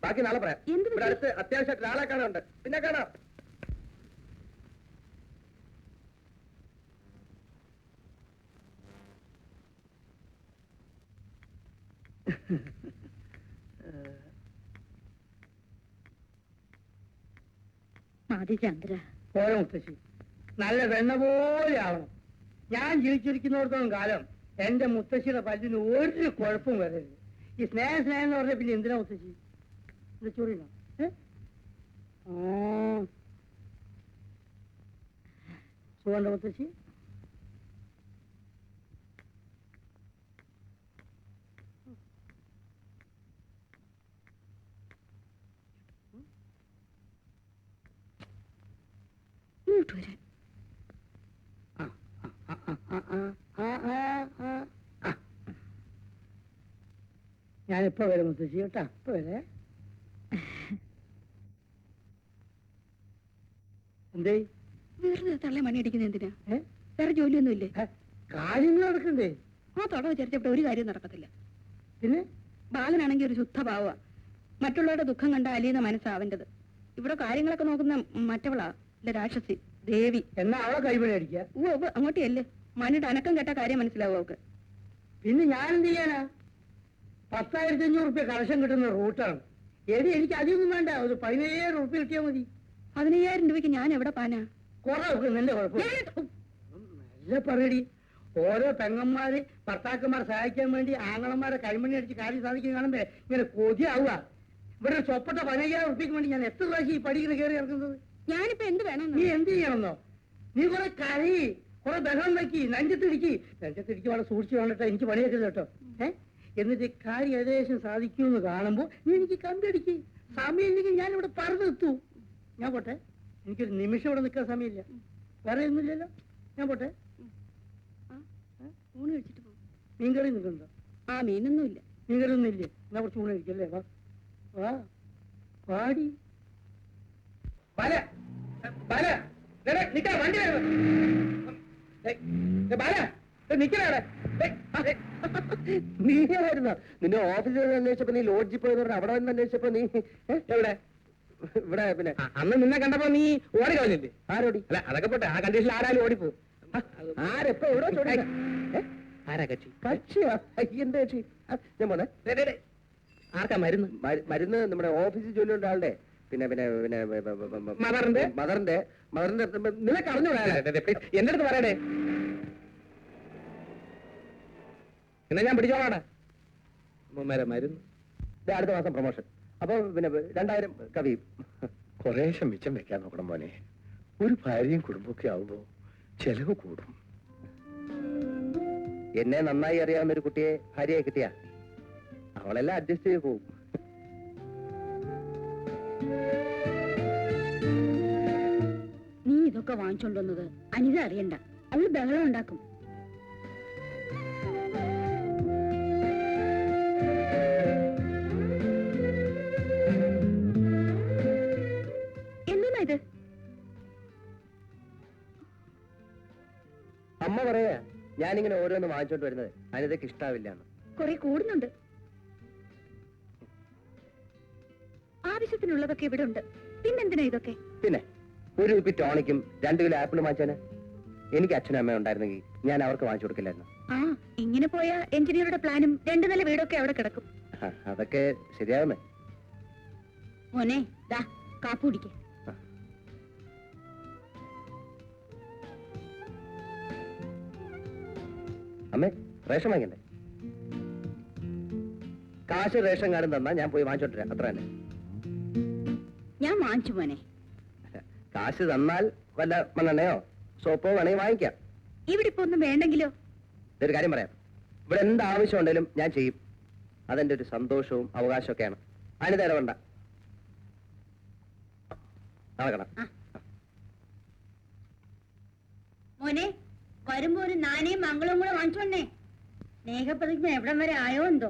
ബാക്കി നാളെ പറയാം. എന്ത് ഇവിടെ അടുത്ത് അത്യാവശ്യമായിട്ട് ഒരാളെ കാണാനുണ്ട്. പിന്നെ കാണാം. ചന്ദ്ര പോരെ മുത്തശ്ശി, നല്ല വെണ്ണ പോലെ ആവണം. ഞാൻ ജീവിച്ചിരിക്കുന്നിടത്തോളം കാലം എന്റെ മുത്തശ്ശിയുടെ പല്ലിന് ഒരു കുഴപ്പവും വരരുത്. ഈ സ്നേഹം എന്ന് പറഞ്ഞ പിന്നെ എന്തിനാ മുത്തശ്ശി? എന്താ ചൂടിനോ? സുഖണ്ട മുത്തശ്ശി? ഇങ്ങോട്ട് വരാൻ. ഞാനിപ്പോ വരാം മുത്തശ്ശി കേട്ടാ. ഇപ്പൊ വരേ. എന്തേ വെറുതെ തള്ളെ മണിയടിക്കുന്ന എന്തിനാ? ഏ? വേറെ ജോലിയൊന്നുമില്ലേ? കാര്യങ്ങൾ നടക്കണ്ടേ? ആ തൊട വിചാരിച്ചപ്പോൾ ഒരു കാര്യം നടക്കത്തില്ല. പിന്നെ ബാലനാണെങ്കിൽ ഒരു ശുദ്ധ ഭാവ. മറ്റുള്ളവരുടെ ദുഃഖം കണ്ട അലിയുന്ന മനസ്സാവൻ്റെത്. ഇവിടെ കാര്യങ്ങളൊക്കെ നോക്കുന്ന മറ്റവളാ, ഇല്ല രാക്ഷസി ദേവി. എന്നാ അവളെ കൈപിടി അടിക്കുക. അങ്ങോട്ടല്ലേ മണിയുടെ അനക്കം കേട്ട കാര്യം മനസ്സിലാവും അവക്ക്. പിന്നെ ഞാൻ എന്ത് ചെയ്യാനാ? 10,500 റുപ്യ കളക്ഷൻ കിട്ടുന്ന റൂട്ടാണ്. എനിക്ക് അധികമൊന്നും വേണ്ട, ഒരു 15,000 റുപ്യ കിട്ടിയാൽ മതി. 15,000 രൂപയ്ക്ക് ഞാൻ എവിടെ പാനാ? കുറെ നിന്റെ കുഴപ്പം നല്ല പറയടി. ഓരോ പെങ്ങന്മാര് ഭർത്താക്കന്മാർ സഹായിക്കാൻ വേണ്ടി ആങ്ങളന്മാരെ കൈമണി അടിച്ച് കാര്യം സാധിക്കുന്ന കാണുമ്പോ ഇങ്ങനെ കൊതിയാവുക. ഇവിടെ ഒരു ചൊപ്പട്ട 15,000 റുപ്യക്ക് വേണ്ടി ഞാൻ എത്ര പ്രാവശ്യം ഈ പടിക്കുന്ന കയറി ഇറക്കുന്നത്? ഞാനിപ്പോ എന്ത് വേണം? നീ എന്ത് ചെയ്യണമെന്നോ? നീ കുറെ കരി, കുറെ ബഹളം വെക്കി, നെഞ്ചത്തിടിക്ക് വളരെ സൂക്ഷിച്ചു വേണ്ടിട്ടോ. എനിക്ക് പണിയേക്കരുത് കേട്ടോ. എന്നിട്ട് കാര്യം ഏകദേശം സാധിക്കുമെന്ന് കാണുമ്പോ നീ എനിക്ക് കണ്ടടിക്ക്. സമയം ഇല്ലെങ്കിൽ ഞാൻ ഇവിടെ പറഞ്ഞെത്തു. ഞാൻ പോട്ടെ, എനിക്കൊരു നിമിഷം ഇവിടെ നിൽക്കാൻ സമയമില്ല. വേറെ ഒന്നുമില്ലല്ലോ. ഞാൻ പോട്ടെ. ഊണ് കഴിച്ചിട്ട് പോകും. മീൻകറി നിൽക്കുന്നുണ്ടോ? ആ മീനൊന്നുമില്ല. മീൻകറി ഒന്നും ഇല്ലേ? എന്നാ കുറച്ച് ഊണ് കഴിക്കല്ലേ? വാ വാ പാടി ബാല, ബാല, നിക്കാ, വണ്ടി ബാല, നിക്കണേ. നീയായിരുന്നോ? നിന്നെ ഓഫീസിൽ അന്വേഷിച്ചപ്പോ നീ ലോഡ്ജിൽ പോയെന്ന് പറഞ്ഞ അവിടെ വന്ന് അന്വേഷിച്ചപ്പോ നീ എവിടെ? ഇവിടെ പിന്നെ അന്ന് നിന്നെ കണ്ടപ്പോ നീ ഓടി കളഞ്ഞില്ലേ? ആരോടി? അല്ല അതൊക്കെ പോട്ടെ, ആ കണ്ടീഷനിൽ ആരാലും ഓടിപ്പോവും. ആരെപ്പോ എവിടെ ചോദിക്കാൻ? ആരാ കക്ഷി? കക്ഷിയാ? എന്ത് കക്ഷി? ഞാൻ പോന്നെ. ആർക്കാ മരുന്ന്? മരുന്ന് നമ്മുടെ ഓഫീസിൽ ജോലിയുള്ള ആളുടെ, പിന്നെ പിന്നെ പിന്നെ മദറിന്റെ മദറിന്റെ മദറിന്റെ നിനക്ക് അറിഞ്ഞൂടാ? എന്റെ അടുത്ത് പറയണേ. എന്നാ ഞാൻ പിടിച്ചോളാടാ. മരുന്ന് അടുത്ത മാസം പ്രൊമോഷൻ. അപ്പൊ പിന്നെ 2000 കവിയും. കുറേശ്ശെ മിച്ചം വെക്കാൻ നോക്കണം മോനെ. ഒരു ഭാര്യയും കുടുംബമൊക്കെ ആവുമ്പോ ചെലവ് കൂടും. എന്നെ നന്നായി അറിയാവുന്ന ഒരു കുട്ടിയെ ഭാര്യയെ കിട്ടിയ അവളെല്ലാം അഡ്ജസ്റ്റ് ചെയ്ത് പോകും. നീ ഇതൊക്കെ വാങ്ങിച്ചോണ്ടുവന്നത് അനിത അറിയണ്ട, അവള് ബഹളം ഉണ്ടാക്കും. എന്താ ഇത്? അമ്മ പറയാ ഞാനിങ്ങനെ ഓരോന്ന് വാങ്ങിച്ചോണ്ട് വരുന്നത് അനിതയ്ക്ക് ഇഷ്ടാവില്ല എന്ന്. കുറെ കൂടുന്നുണ്ട്. ആവശ്യത്തിനുള്ളതൊക്കെ ഇവിടെ ഉണ്ട്, പിന്നെന്തിനാ ഇതൊക്കെ? പിന്നെ ഒരു കുപ്പി ടോണിക്കും 2 കിലോ ആപ്പിൾ വാങ്ങിച്ചാന് എനിക്ക് അച്ഛനും അമ്മയും ഉണ്ടായിരുന്നെങ്കിൽ ഞാൻ അവർക്ക് വാങ്ങിച്ചു കൊടുക്കില്ലായിരുന്നു. ആ, ഇങ്ങനെ പോയ എഞ്ചിനീയറുടെ പ്ലാനും 2 നില വീടൊക്കെ അവിടെ കിടക്കും. അതൊക്കെ ശരിയാവുന്നേ. മോനെ ദാ കാപ്പി കുടിക്ക. അമ്മേ, റേഷൻ വാങ്ങിക്കണ്ടേ? കാശ് റേഷൻ കാർഡും തന്നാ ഞാൻ പോയി വാങ്ങിച്ചോണ്ടിരാം, അത്ര തന്നെ. ഞാൻ വാങ്ങിച്ചു മോനെ. കാശ് തന്നാൽ വല്ല മണ്ണെണ്ണയോ സോപ്പോ വേണമെങ്കിൽ വാങ്ങിക്കാം. ഇവിടെ ഇപ്പൊ ഒന്നും വേണ്ടെങ്കിലോ? ഇതൊരു കാര്യം പറയാം, ഇവിടെ എന്ത് ആവശ്യം ഉണ്ടെങ്കിലും ഞാൻ ചെയ്യും. അതെന്റെ ഒരു സന്തോഷവും അവകാശമൊക്കെയാണ്. അനിത വേണ്ട നടക്കണം. മോനെ, വരുമ്പോ ഒരു നാണയും മംഗളവും കൂടെ വാങ്ങിച്ചോണ്ടേ. സ്നേഹപ്രതിജ്ഞ എവിടം വരെ ആയോ എന്തോ.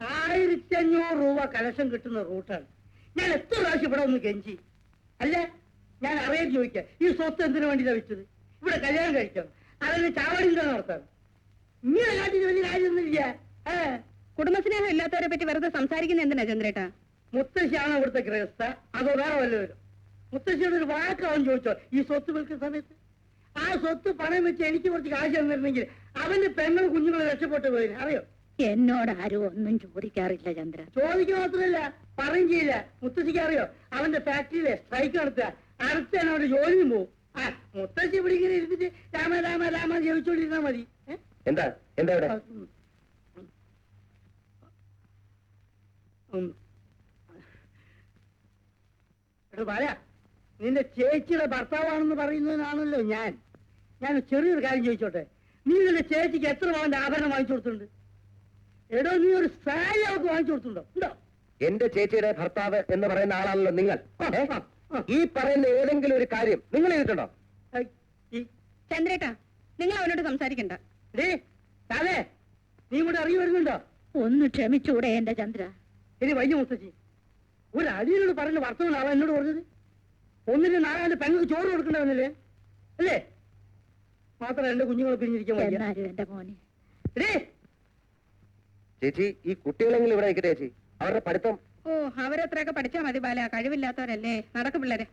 1500 രൂപ കലക്ഷൻ കിട്ടുന്ന റൂട്ടാണ്. ഞാൻ എത്ര പ്രാവശ്യം ഇവിടെ ഒന്ന് കെഞ്ചി. അല്ല, ഞാൻ അറിയാൻ ചോദിക്കാം, ഈ സ്വത്ത് എന്തിനു വേണ്ടിയിട്ടാ വെച്ചത്? ഇവിടെ കല്യാണം കഴിക്കണം, അതിന് ചാവടിന്തം നടത്താം. ഇങ്ങനെ കാട്ടിന് വലിയ കാര്യമൊന്നുമില്ല. കുടുംബസ്നേഹം ഇല്ലാത്തവരെ പറ്റി വെറുതെ സംസാരിക്കുന്ന എന്തിനാ ചന്ദ്രേട്ടാ? മുത്തശ്ശിയാണോ ഇവിടുത്തെ ഗൃഹസ്ഥ, അതോ വേറെ വല്ലവരും? മുത്തശ്ശിയുടെ ഒരു വാക്കാവൻ ചോദിച്ചോ ഈ സ്വത്ത് വിൽക്കുന്ന സമയത്ത്? ആ സ്വത്ത് പണം വെച്ച് എനിക്ക് കുറച്ച് കാശ് തന്നിരുന്നെങ്കിൽ അവന്റെ പെങ്ങൾ കുഞ്ഞുങ്ങൾ രക്ഷപ്പെട്ടു പോയിന്. അറിയോ? എന്നോട് ആരും ഒന്നും ചോദിക്കാറില്ല ചന്ദ്ര. ചോദിക്കുക മാത്രമല്ല, പറയും ചെയ്യില്ല. മുത്തശ്ശിക്ക് അറിയോ, അവന്റെ ഫാക്ടറിയിലെ സ്ട്രൈക്ക് നടത്തുക, അടുത്ത അവന്റെ ജോലിയും പോവും. ആ മുത്തശ്ശി ഇവിടെ ഇങ്ങനെ ഇരുന്നിട്ട് രാമ രാമ രാമ ജപിച്ചോണ്ടിരുന്നാ മതി. എന്താ എന്താ ഇവിടെ? എടോ ബാല, നിന്റെ ചേച്ചിയുടെ ഭർത്താവാണെന്ന് പറയുന്നതിനാണല്ലോ ഞാൻ ചെറിയൊരു കാര്യം ചോദിച്ചോട്ടെ. നീ നിന്റെ ചേച്ചിക്ക് എത്ര പവന്റെ ആഭരണം വാങ്ങിച്ചു കൊടുത്തിട്ടുണ്ട്? എടോ, നീ ഒരു സാരി അവർക്ക് വാങ്ങിച്ചു കൊടുത്തിട്ടുണ്ടോ? ഉണ്ടോ? എന്റെ ചേച്ചിയുടെ ഭർത്താവ് എന്ന് പറയുന്ന ആളാണല്ലോ നിങ്ങൾ. ഈ പറയുന്ന ഏതെങ്കിലും ഒരു കാര്യം നിങ്ങൾ ചെയ്തിട്ടുണ്ടോ? ചന്ദ്രേട്ടാ, നിങ്ങൾ അവനോട് സംസാരിക്കണ്ട. അതെ, നീ ഇവിടെ ഇറങ്ങി വരുന്നുണ്ടോ? ഒന്ന് ക്ഷമിച്ചൂടെ എന്റെ ചന്ദ്ര? ഇനി വൈകി മുത്തശ്ശി, ഒരു അടിയനോട് പറഞ്ഞ വർത്തമാനാണ് എന്നോട് പറഞ്ഞത്. ഒന്നിന് നാലാണ്ട് പെങ്ങൾക്ക് ചോറ് കൊടുക്കണ്ടവന്നല്ലേ അല്ലേ? മാത്രം എന്റെ കുഞ്ഞുങ്ങളെ പിരിഞ്ഞിരിക്കാൻ എന്നാലും എന്റെ മോനെ. ചേച്ചി, ഈ കുട്ടികളെങ്കിലും ഇവിടെ നിൽക്കട്ടെ ചേച്ചി. അവരുടെ പഠിത്തം. ഓ, അവരത്രയൊക്കെ പഠിച്ചാ മതി ബാല, കഴിവില്ലാത്തവരല്ലേ. നടക്കും പിള്ളേരെ.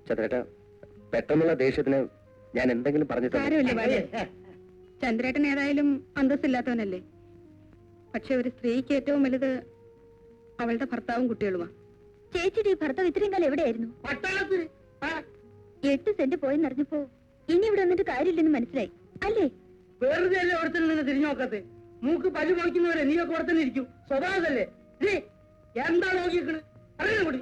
ചന്ദ്രേട്ടാ, പെട്ടെന്നുള്ള ദേഷ്യത്തിന് ഞാൻ എന്തെങ്കിലും പറഞ്ഞിട്ടുണ്ടോ? കാര്യമില്ല ബാല, ചന്ദ്രേട്ടൻ ഏതായാലും അന്തസ്സില്ലാത്തവനല്ലേ. പക്ഷെ ഒരു സ്ത്രീക്ക് ഏറ്റവും വലുത് അവളുടെ ഭർത്താവും കുട്ടികളുമാ. ചേച്ചിയുടെ ഈ ഭർത്താവ് ഇത്രയും കാലം എവിടെയായിരുന്നു? പട്ടാളത്തിൽ 8 സെന്റ് പോയെന്നറിഞ്ഞപ്പോ ഇനി ഇവിടെ വന്നിട്ട് കാര്യമില്ലെന്ന് മനസ്സിലായി അല്ലേ? വെറുതെ അല്ലേ ഒരുത്തൽ നിന്ന് തിരിഞ്ഞു നോക്കത്തെ? മൂക്ക് പല്ലു മുളയ്ക്കുന്നവരെ നീയൊക്കെ അവിടെ തന്നെ ഇരിക്കും. സ്വഭാവതല്ലേ? എന്താ നോക്കിക്കണ്? അറിയാൻ കൂടി